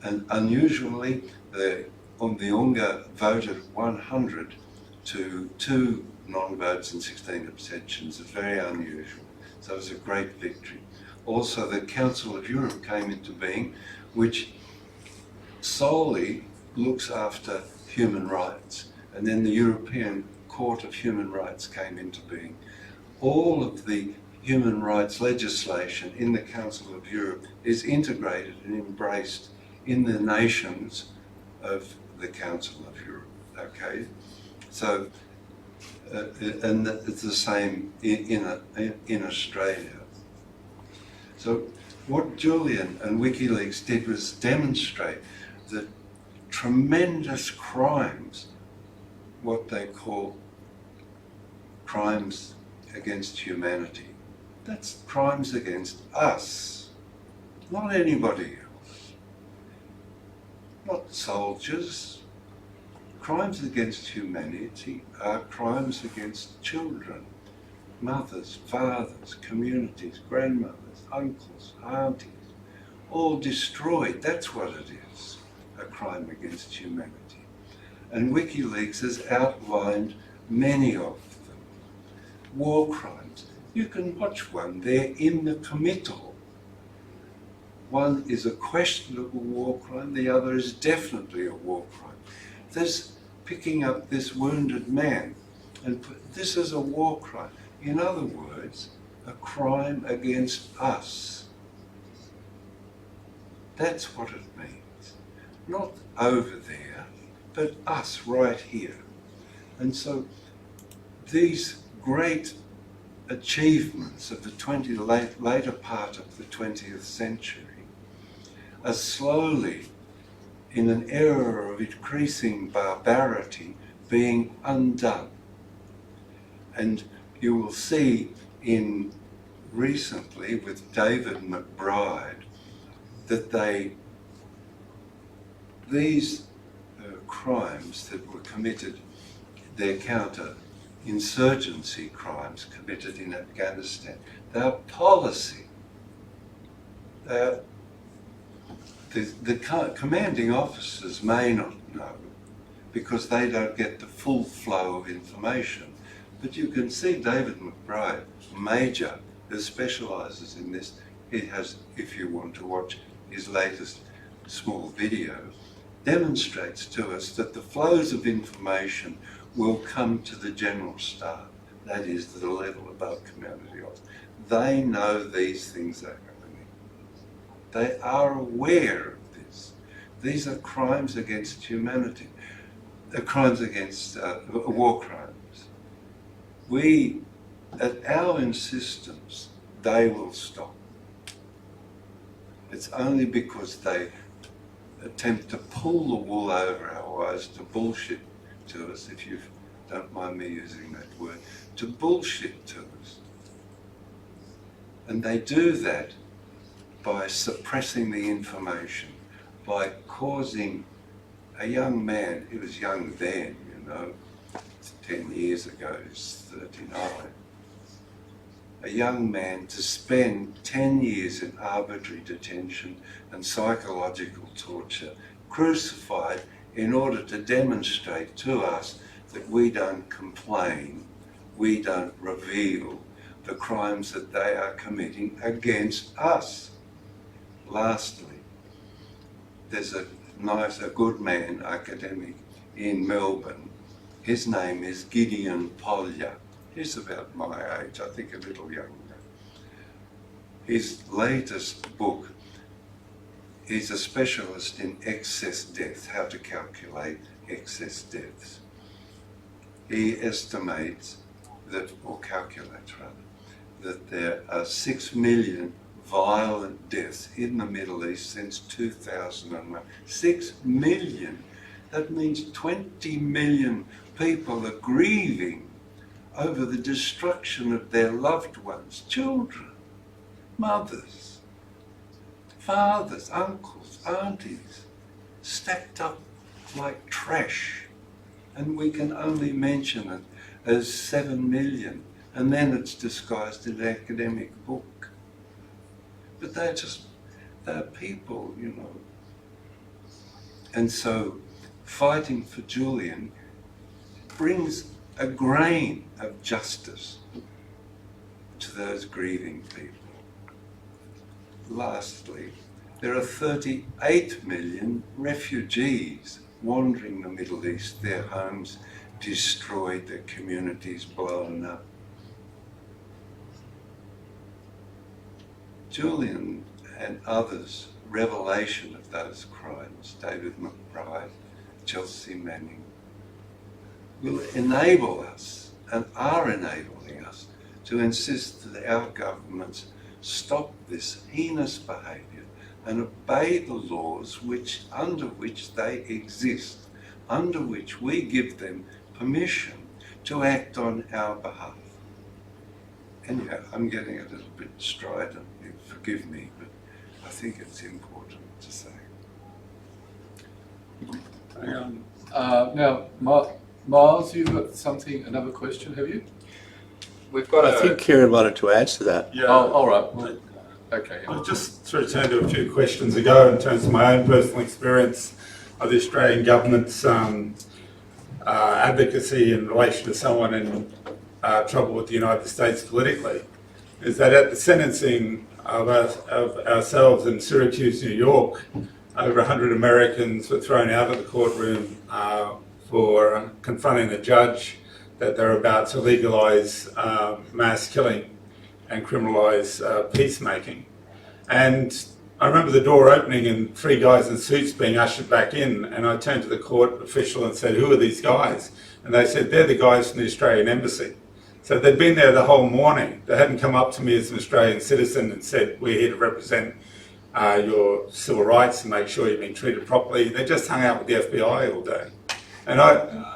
And unusually, the UNGA voted 100 to 2 non-votes and 16 abstentions. It's very unusual. So it was a great victory. Also, the Council of Europe came into being, which solely looks after human rights. And then the European Court of Human Rights came into being. All of the human rights legislation in the Council of Europe is integrated and embraced in the nations of the Council of Europe, okay? So, and it's the same in Australia. So what Julian and WikiLeaks did was demonstrate that tremendous crimes, what they call crimes against humanity, that's crimes against us, not anybody else. not soldiers. Crimes against humanity are crimes against children, mothers, fathers, communities, grandmothers, uncles, aunties, all destroyed. That's what it is, a crime against humanity. And WikiLeaks has outlined many of them. War crimes. You can watch one. They're in the committal. One is a questionable war crime, the other is definitely a war crime. There's picking up this wounded man, and this is a war crime. In other words, a crime against us. That's what it means. Not over there, but us right here. And so these great achievements of the later part of the 20th century are slowly, in an era of increasing barbarity, being undone. And you will see in recently with David McBride that these crimes that were committed, their counter-insurgency crimes committed in Afghanistan, their policy, the commanding officers may not know because they don't get the full flow of information. But you can see David McBride, Major, who specialises in this. He has, if you want to watch his latest small video, demonstrates to us that the flows of information will come to the General Staff, that is, to the level above Commander Officer. They know these things are happening. They are aware of this. These are crimes against humanity, crimes against war crimes. We, at our insistence, they will stop. It's only because they attempt to pull the wool over our eyes, to bullshit to us, if you don't mind me using that word, to bullshit to us. And they do that by suppressing the information, by causing a young man, he was young then, 10 years ago, he's 39, a young man to spend 10 years in arbitrary detention and psychological torture, crucified in order to demonstrate to us that we don't complain, we don't reveal the crimes that they are committing against us. Lastly, there's a good man, academic in Melbourne. His name is Gideon Polya. He's about my age, I think a little younger. His latest book, he's a specialist in excess deaths, how to calculate excess deaths. He estimates that, or calculates rather, that there are 6 million violent deaths in the Middle East since 2001. 6 million. That means 20 million people are grieving over the destruction of their loved ones, children, mothers, fathers, uncles, aunties, stacked up like trash. And we can only mention it as 7 million, and then it's disguised in an academic book. But they're people, And so fighting for Julian brings a grain of justice to those grieving people. Lastly, there are 38 million refugees wandering the Middle East, their homes destroyed, their communities blown up. Julian and others' revelation of those crimes, David McBride, Chelsea Manning, will enable us, and are enabling us, to insist that our governments stop this heinous behaviour and obey the laws under which they exist, under which we give them permission to act on our behalf. Anyhow, I'm getting a little bit strident, forgive me, but I think it's important to say. Now, Miles, you've got another question, have you? We've got I think Ciaron wanted to answer that. Yeah. Oh, all right. Well, okay. I'll just return to a few questions ago in terms of my own personal experience of the Australian government's advocacy in relation to someone in trouble with the United States politically. Is that at the sentencing of ourselves in Syracuse, New York, over 100 Americans were thrown out of the courtroom for confronting the judge that they're about to legalise mass killing and criminalise peacemaking. And I remember the door opening and 3 guys in suits being ushered back in, and I turned to the court official and said, "Who are these guys?" And they said, "They're the guys from the Australian Embassy." So they'd been there the whole morning. They hadn't come up to me as an Australian citizen and said, "We're here to represent your civil rights and make sure you've been treated properly." They just hung out with the FBI all day. And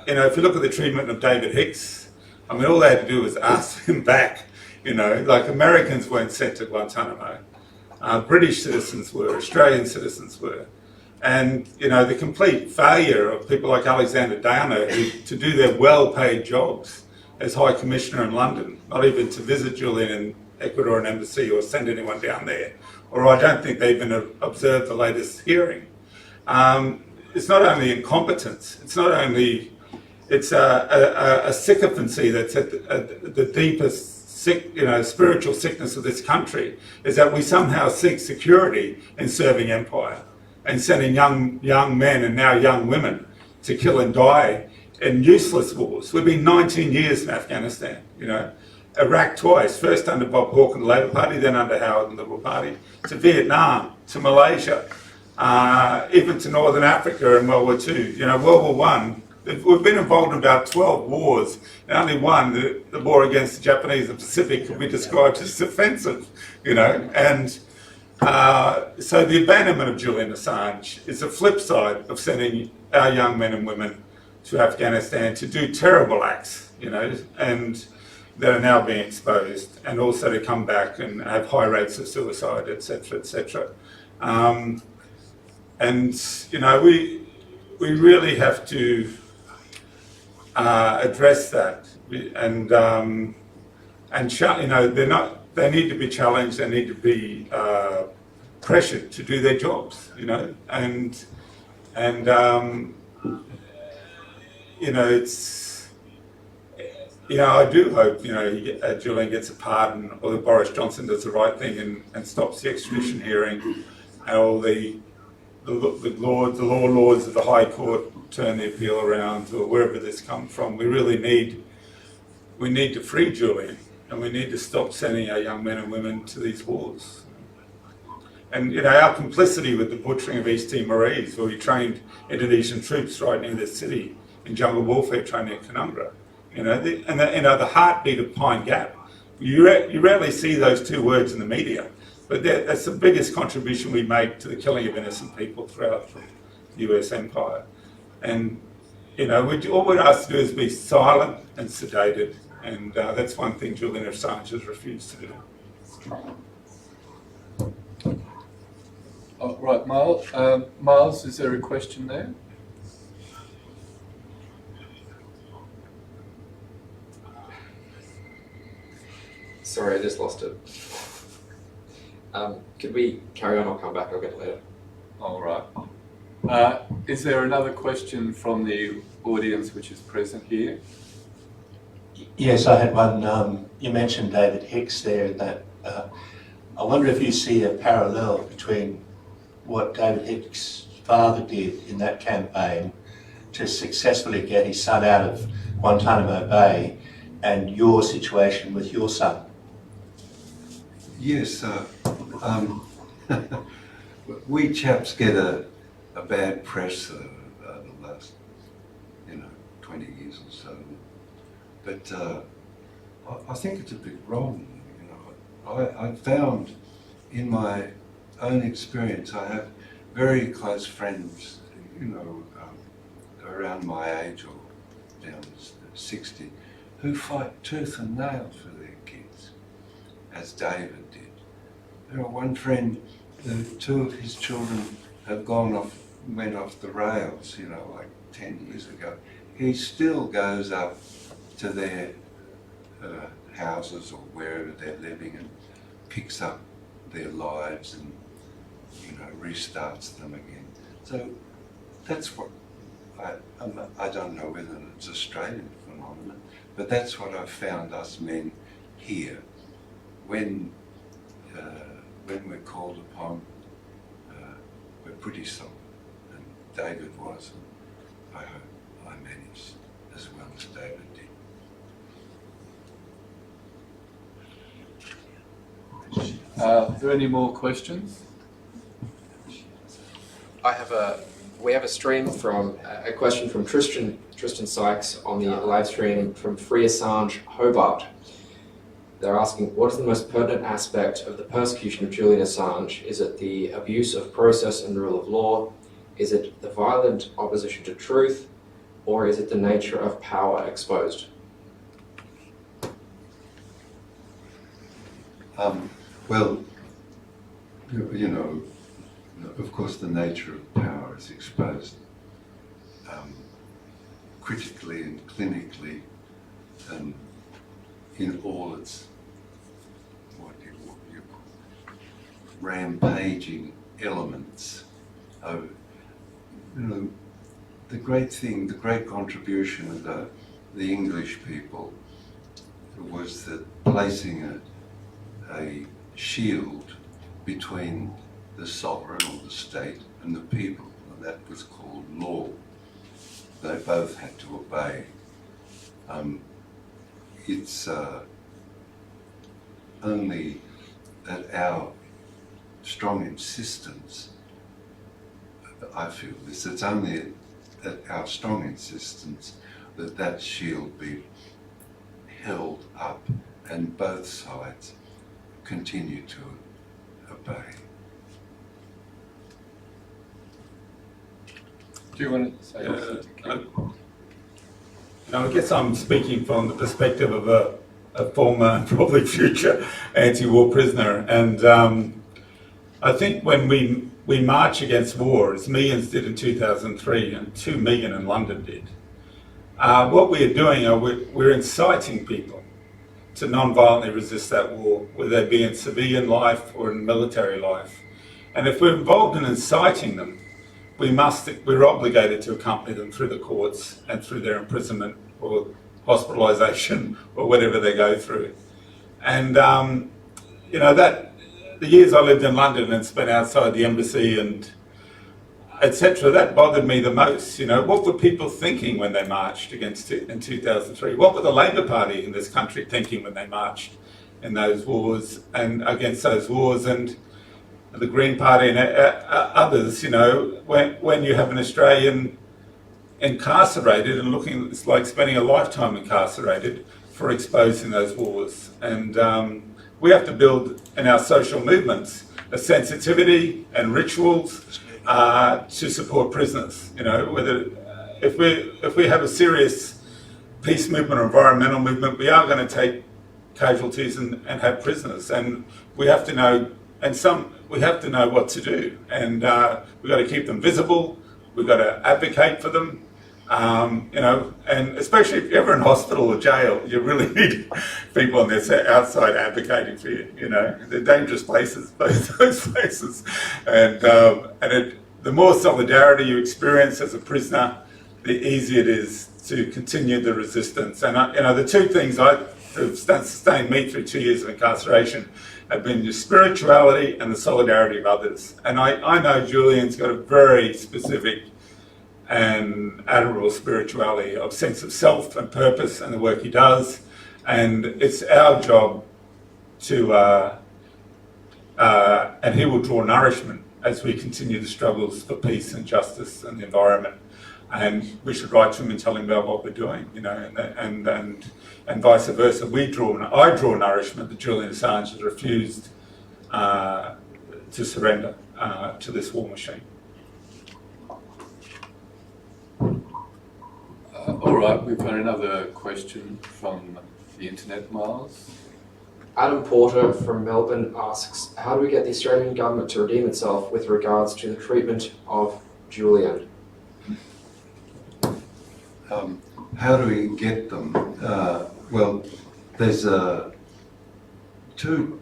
if you look at the treatment of David Hicks, I mean, all they had to do was ask him back. Like Americans weren't sent to Guantanamo. British citizens were, Australian citizens were. And, the complete failure of people like Alexander Downer to do their well-paid jobs as High Commissioner in London, not even to visit Julian in Ecuadorian embassy or send anyone down there. Or I don't think they even observed the latest hearing. It's not only incompetence, it's a sycophancy that's at the deepest spiritual sickness of this country, is that we somehow seek security in serving empire and sending young men and now young women to kill and die in useless wars. We've been 19 years in Afghanistan, Iraq twice, first under Bob Hawke and the Labour Party, then under Howard and the Liberal Party, to Vietnam, to Malaysia, even to Northern Africa in World War II. World War I, we've been involved in about 12 wars, and only one, the war against the Japanese in the Pacific, could be described as offensive, And so the abandonment of Julian Assange is the flip side of sending our young men and women to Afghanistan to do terrible acts, and that are now being exposed, and also to come back and have high rates of suicide, etc., etc. We really have to address that, they need to be challenged, they need to be pressured to do their jobs, I do hope, Julian gets a pardon, or that Boris Johnson does the right thing and stops the extradition hearing, and all the law lords of the High Court turn the appeal around, or wherever this comes from. We need to free Julian, and we need to stop sending our young men and women to these wars. And our complicity with the butchering of East Timorese, where we trained Indonesian troops right near the city in jungle warfare training at Canungra. The heartbeat of Pine Gap. You rarely see those two words in the media, but that's the biggest contribution we make to the killing of innocent people throughout the US empire. And all we're asked to do is be silent and sedated, and that's one thing Julian Assange has refused to do. Oh, right, Miles, is there a question there? Sorry, I just lost it. Could we carry on? I'll come back. I'll get it later. All right. Is there another question from the audience which is present here? Yes, I had one. You mentioned David Hicks there, and that I wonder if you see a parallel between what David Hicks' father did in that campaign to successfully get his son out of Guantanamo Bay and your situation with your son. Yes, we chaps get a bad press the last, 20 years or so. But I think it's a bit wrong. I found in my own experience, I have very close friends, around my age or down to 60, who fight tooth and nail for their kids, as David did. One friend, 2 of his children have gone off went off the rails, you know, like 10 years ago, he still goes up to their houses or wherever they're living and picks up their lives and, you know, restarts them again. So that's what I don't know whether it's an Australian phenomenon, but that's what I've found us men here. When we're called upon, we're pretty solid, and David was, and I hope I managed as well as David did. Are there any more questions? We have a stream from a question from Tristan Sykes on the live stream from Free Assange Hobart. They're asking, what is the most pertinent aspect of the persecution of Julian Assange? Is it the abuse of process and rule of law? Is it the violent opposition to truth? Or is it the nature of power exposed? Well, you know, of course the nature of power is exposed critically and clinically and in all its what you call rampaging elements. You know, the great thing, the great contribution of the English people was that placing a shield between the sovereign or the state and the people, and that was called law. They both had to obey. It's only at our strong insistence, I feel this, it's only at our strong insistence that that shield be held up and both sides continue to obey. Do you want to say something? I guess I'm speaking from the perspective of a former and probably future anti-war prisoner, and I think when we march against war, as millions did in 2003 and 2 million in London did, what we're doing, we're inciting people to non-violently resist that war, whether they be in civilian life or in military life. And if we're involved in inciting them, we're obligated to accompany them through the courts and through their imprisonment or hospitalisation or whatever they go through. And you know, that the years I lived in London and spent outside the embassy and etc., that bothered me the most. You know, what were people thinking when they marched against it in 2003? What were the Labor Party in this country thinking when they marched in those wars and against those wars? And the Green Party and others, you know, when you have an Australian incarcerated and looking, it's like spending a lifetime incarcerated for exposing those wars. And we have to build in our social movements a sensitivity and rituals to support prisoners. You know, whether if we have a serious peace movement or environmental movement, we are going to take casualties and have prisoners, and we have to know. We have to know what to do, and we've got to keep them visible. We've got to advocate for them, you know, and especially if you're ever in hospital or jail, you really need people on the outside advocating for you. You know, they're dangerous places, both those places, and the more solidarity you experience as a prisoner, the easier it is to continue the resistance. And you know, the two things that have sustained me through 2 years of incarceration have been the spirituality and the solidarity of others. And I know Julian's got a very specific and admirable spirituality of sense of self and purpose and the work he does. And it's our job to, and he will draw nourishment as we continue the struggles for peace and justice and the environment. And we should write to him and tell him about what we're doing, you know, and vice versa. I draw nourishment that Julian Assange has refused to surrender to this war machine. All right, we've got another question from the internet, Miles. Adam Porter from Melbourne asks, how do we get the Australian government to redeem itself with regards to the treatment of Julian? How do we get them? Well, there's two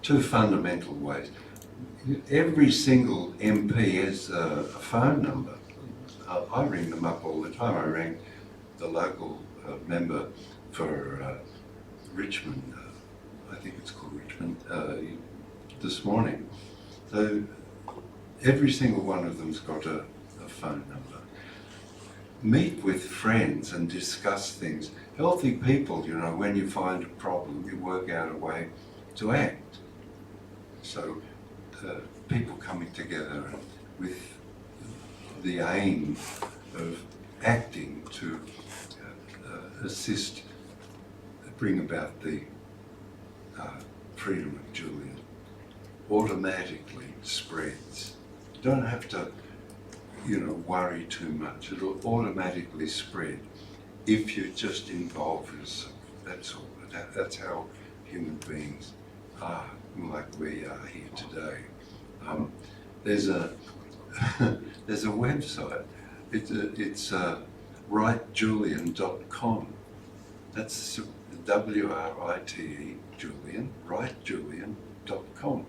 fundamental ways. Every single MP has a phone number. I ring them up all the time. I rang the local member for Richmond, I think it's called Richmond, this morning. So every single one of them's got a phone number. Meet with friends and discuss things. Healthy people, you know, when you find a problem, you work out a way to act. So people coming together with the aim of acting to assist, bring about the freedom of Julian, automatically spreads. You don't have to, you know, worry too much. It'll automatically spread if you just involve yourself. That's all. That's how human beings are, like we are here today. There's a there's a website. It's writejulian.com. That's WRITE Julian, writejulian.com,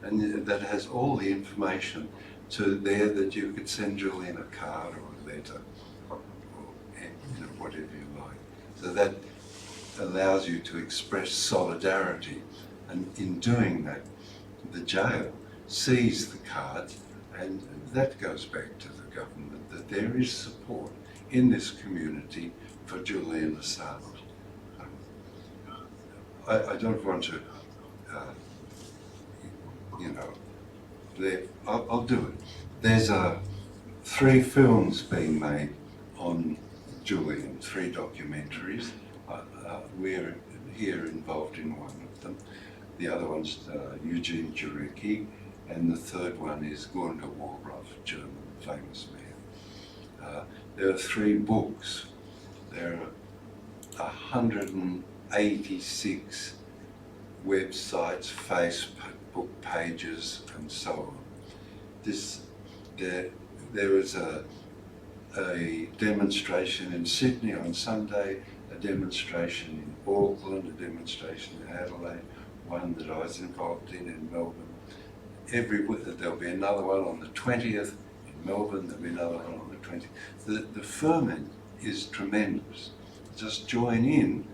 and that has all the information to there that you could send Julian a card or a letter, or you know, whatever you like. So that allows you to express solidarity, and in doing that, the jail sees the cards, and that goes back to the government that there is support in this community for Julian Assange. I don't want to, you know, I'll do it. There's 3 films being made on Julian, 3 documentaries. We're here involved in one of them. The other one's Eugene Jarecki, and the third one is Gunda Wallraff, German famous man. There are 3 books. There are 186 websites, Facebook pages, and so on. There was a demonstration in Sydney on Sunday, a demonstration in Auckland, a demonstration in Adelaide, one that I was involved in Melbourne. There'll be another one on the 20th in Melbourne, there'll be another one on the 20th. The ferment is tremendous. Just join in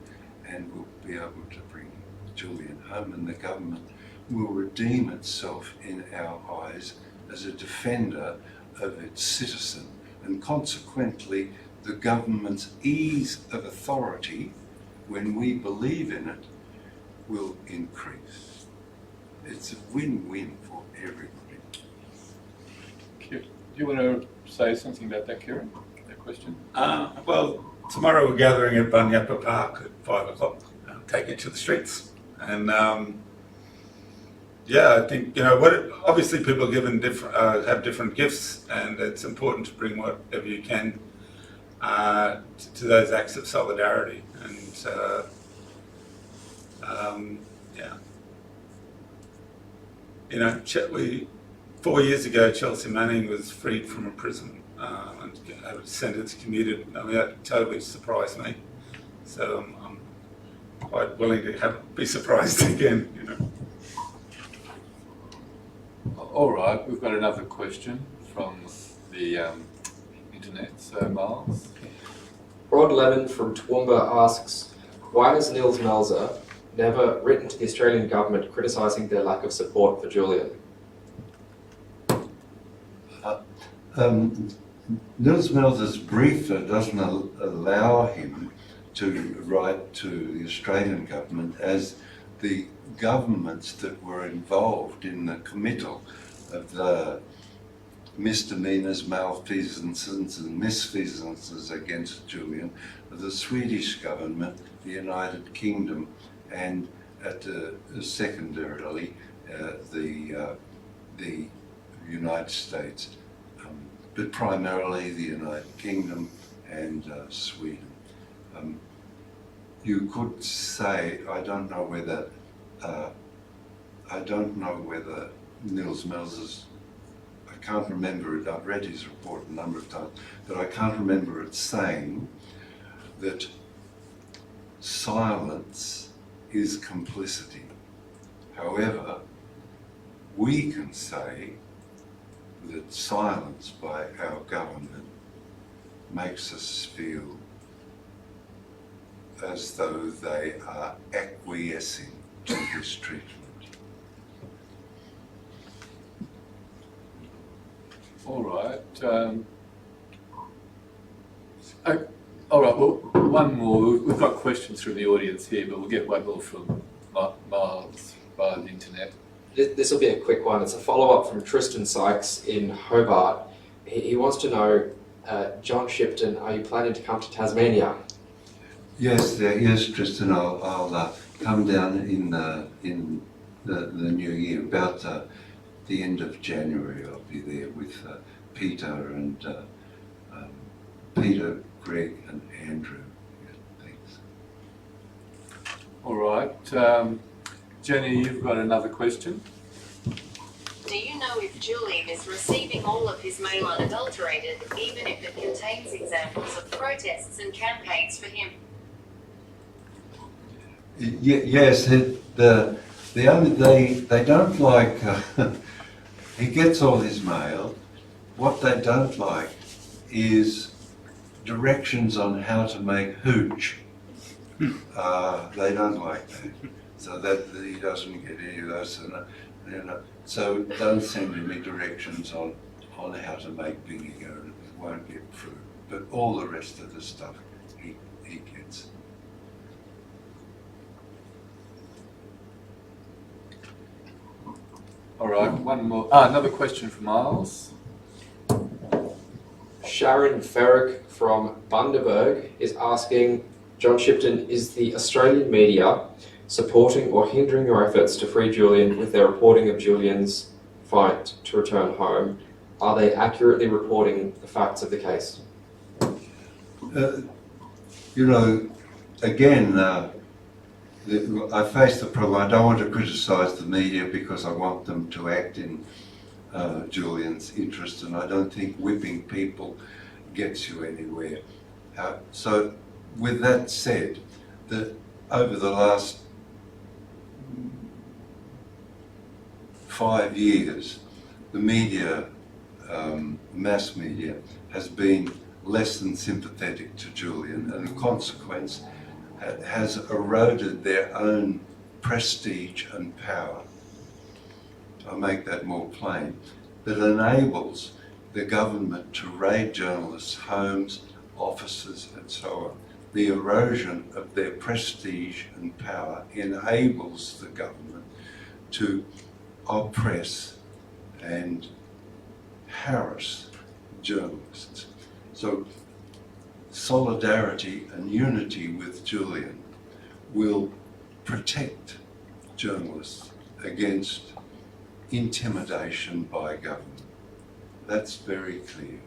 and we'll be able to bring Julian home, and the government will redeem itself in our eyes as a defender of its citizen, and consequently the government's ease of authority, when we believe in it, will increase. It's a win-win for everybody. Do you want to say something about that, Ciaron? That question? Well, tomorrow we're gathering at Bunyapa Park at 5 o'clock, take it to the streets. And yeah, I think, you know, obviously people are given have different gifts, and it's important to bring whatever you can to those acts of solidarity. And yeah, you know, 4 years ago, Chelsea Manning was freed from a prison and had a sentence commuted. I mean, that totally surprised me. So I'm quite willing to be surprised again, you know. All right, we've got another question from the internet. So, Miles? Rod Levin from Toowoomba asks, why has Nils Melzer never written to the Australian government criticising their lack of support for Julian? Nils Melzer's brief doesn't allow him to write to the Australian government, as the governments that were involved in the committal of the misdemeanours, malfeasances and misfeasances against Julian, the Swedish government, the United Kingdom, and secondarily the United States, but primarily the United Kingdom and Sweden. You could say, I don't know whether Nils Melzer's a can't remember it. I've read his report a number of times, but I can't remember it saying that silence is complicity. However, we can say that silence by our government makes us feel as though they are acquiescing to this treatment. All right. All right. Well, one more. We've got questions from the audience here, but we'll get one more from Miles via the internet. This will be a quick one. It's a follow-up from Tristan Sykes in Hobart. He wants to know, John Shipton, are you planning to come to Tasmania? Yes, yes, Tristan. I'll come down in the new year, about the end of January. I'll be there with Peter and Peter, Greg, and Andrew. Yeah, thanks. All right. Jenny, you've got another question. Do you know if Julian is receiving all of his mail unadulterated, even if it contains examples of protests and campaigns for him? Yes, the only they don't like. He gets all his mail. What they don't like is directions on how to make hooch. They don't like that, so that he doesn't get any of those. So don't send him directions on how to make vinegar. It won't get through. But all the rest of the stuff he gets. All right, one more. Another question from Miles. Sharon Ferrick from Bundaberg is asking, John Shipton, is the Australian media supporting or hindering your efforts to free Julian with their reporting of Julian's fight to return home? Are they accurately reporting the facts of the case? Again, I face the problem. I don't want to criticise the media because I want them to act in Julian's interest, and I don't think whipping people gets you anywhere. So with that said, over the last 5 years, the media, mass media, has been less than sympathetic to Julian, and in consequence has eroded their own prestige and power. I'll make that more plain. That enables the government to raid journalists' homes, offices, and so on. The erosion of their prestige and power enables the government to oppress and harass journalists. So solidarity and unity with Julian will protect journalists against intimidation by government. That's very clear.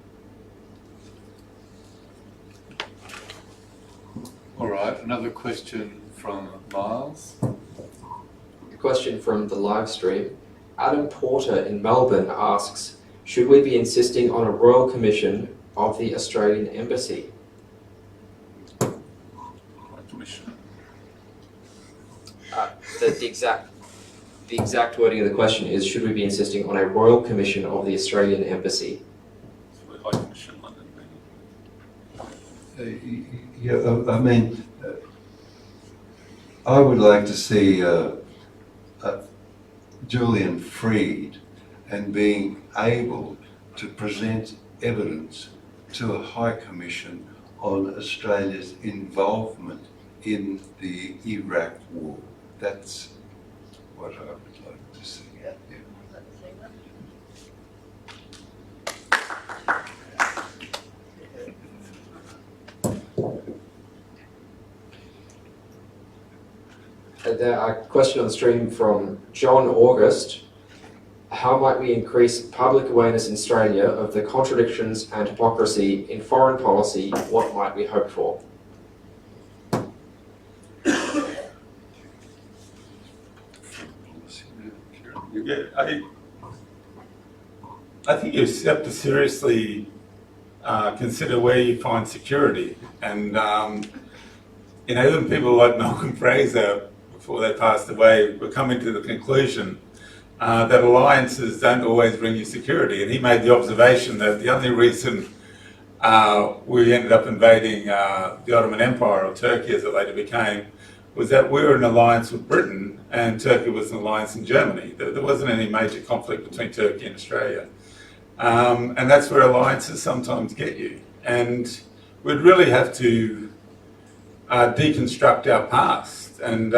All right, another question from Miles. A question from the live stream. Adam Porter in Melbourne asks, should we be insisting on a royal commission of the Australian Embassy? The exact wording of the question is, should we be insisting on a royal commission of the Australian Embassy? I would like to see Julian freed and being able to present evidence to a High Commission on Australia's involvement in the Iraq War. That's what I would like to see. Yeah. There are a question on the stream from John August. How might we increase public awareness in Australia of the contradictions and hypocrisy in foreign policy? What might we hope for? Yeah, I think you have to seriously consider where you find security. And, even people like Malcolm Fraser, before they passed away, were coming to the conclusion that alliances don't always bring you security. And he made the observation that the only reason we ended up invading the Ottoman Empire, or Turkey as it later became, was that we were in alliance with Britain and Turkey was in alliance in Germany. There wasn't any major conflict between Turkey and Australia. And that's where alliances sometimes get you. And we'd really have to deconstruct our past. And,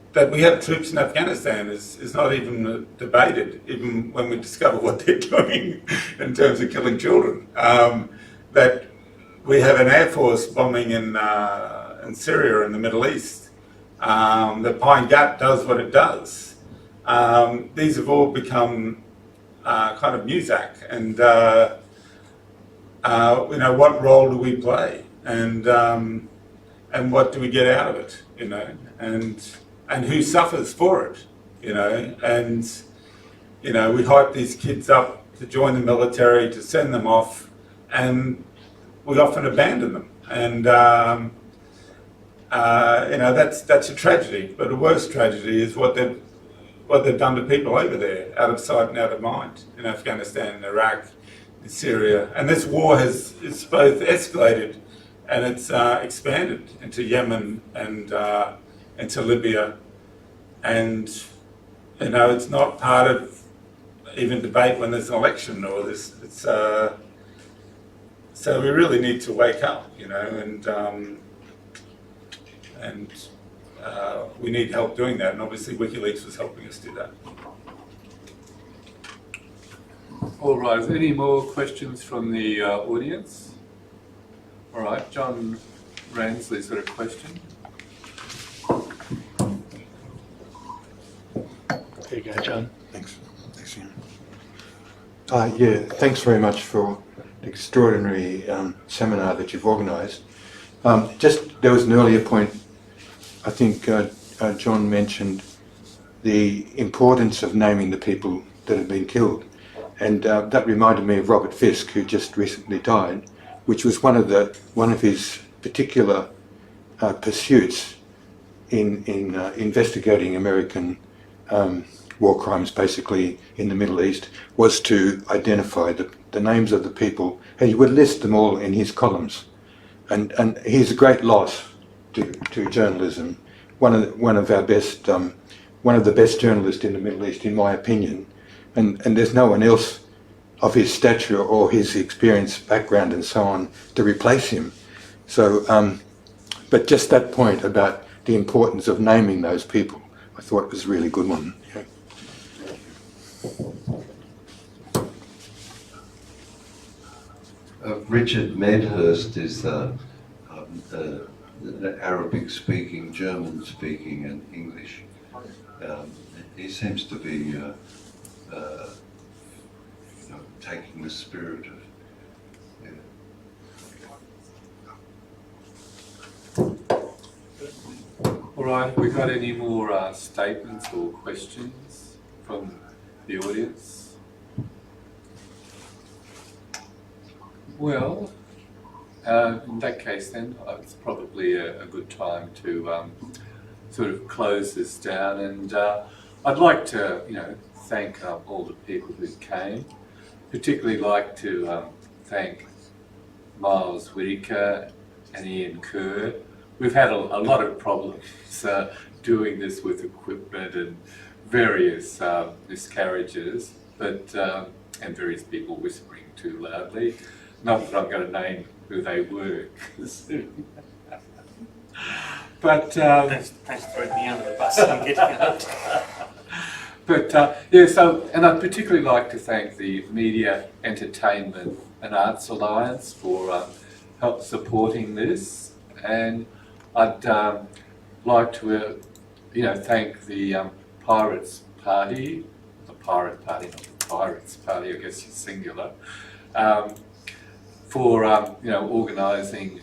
that we have troops in Afghanistan is not even debated, even when we discover what they're doing in terms of killing children. That we have an air force bombing in Syria in the Middle East. That Pine Gap does what it does. These have all become kind of Muzak, and what role do we play, and what do we get out of it, and who suffers for it, and we hype these kids up to join the military, to send them off, and we often abandon them, and that's a tragedy. But a worse tragedy is what they've done to people over there, out of sight and out of mind, in Afghanistan, in Iraq, in Syria. And this war it's both escalated and it's expanded into Yemen and into Libya. And, it's not part of even debate when there's an election or this. So we really need to wake up, and we need help doing that, and obviously WikiLeaks was helping us do that. All right, is there any more questions from the audience? All right, John Ransley's got a question. There you go, John. Thanks, Ian. Thanks very much for the extraordinary seminar that you've organised. There was an earlier point, I think John mentioned the importance of naming the people that have been killed. And that reminded me of Robert Fisk, who just recently died, which was one of his particular pursuits in investigating American war crimes, basically in the Middle East, was to identify the names of the people, and he would list them all in his columns. And he's a great loss to journalism. One of our best, one of the best journalists in the Middle East, in my opinion. And there's no one else of his stature or his experience, background, and so on to replace him. So, but just that point about the importance of naming those people, I thought was a really good one. Yeah. Richard Medhurst is the Arabic-speaking, German-speaking, and English. He seems to be taking the spirit of. All right, have we got any more statements or questions from the audience? Well, in that case then, it's probably a good time to sort of close this down, and I'd like to, thank all the people who came. Particularly like to thank Miles Whittaker and Ian Kerr. We've had a lot of problems doing this with equipment and various miscarriages, but and various people whispering too loudly. Not that I'm going to name who they were. But Thanks for throwing me under the bus and getting out. But and I'd particularly like to thank the Media, Entertainment and Arts Alliance for help supporting this, and I'd like to thank the Pirates Party, the Pirate Party, not the Pirates Party, I guess it's singular, for organising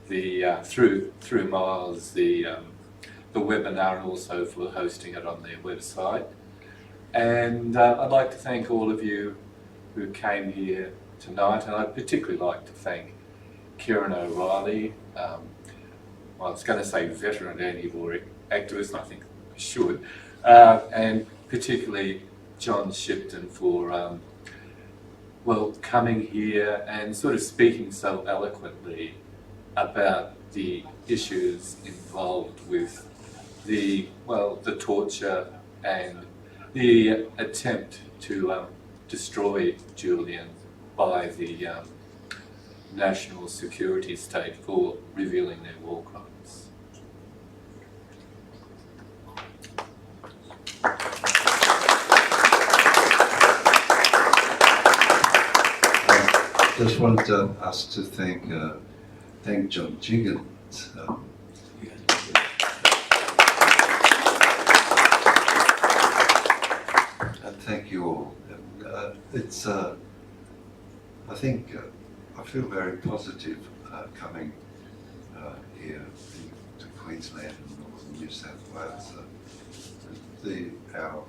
the through Miles the the webinar and also for hosting it on their website. And I'd like to thank all of you who came here tonight, and I'd particularly like to thank Ciaron O'Reilly, well, I was going to say veteran anti-war activist, and I think I should, and particularly John Shipton for well, coming here and sort of speaking so eloquently about the issues involved with the torture and the attempt to destroy Julian by the national security state for revealing their war crimes. Just want us to thank John Jiggens. And thank you all. It's I think I feel very positive coming here to Queensland and northern New South Wales. Our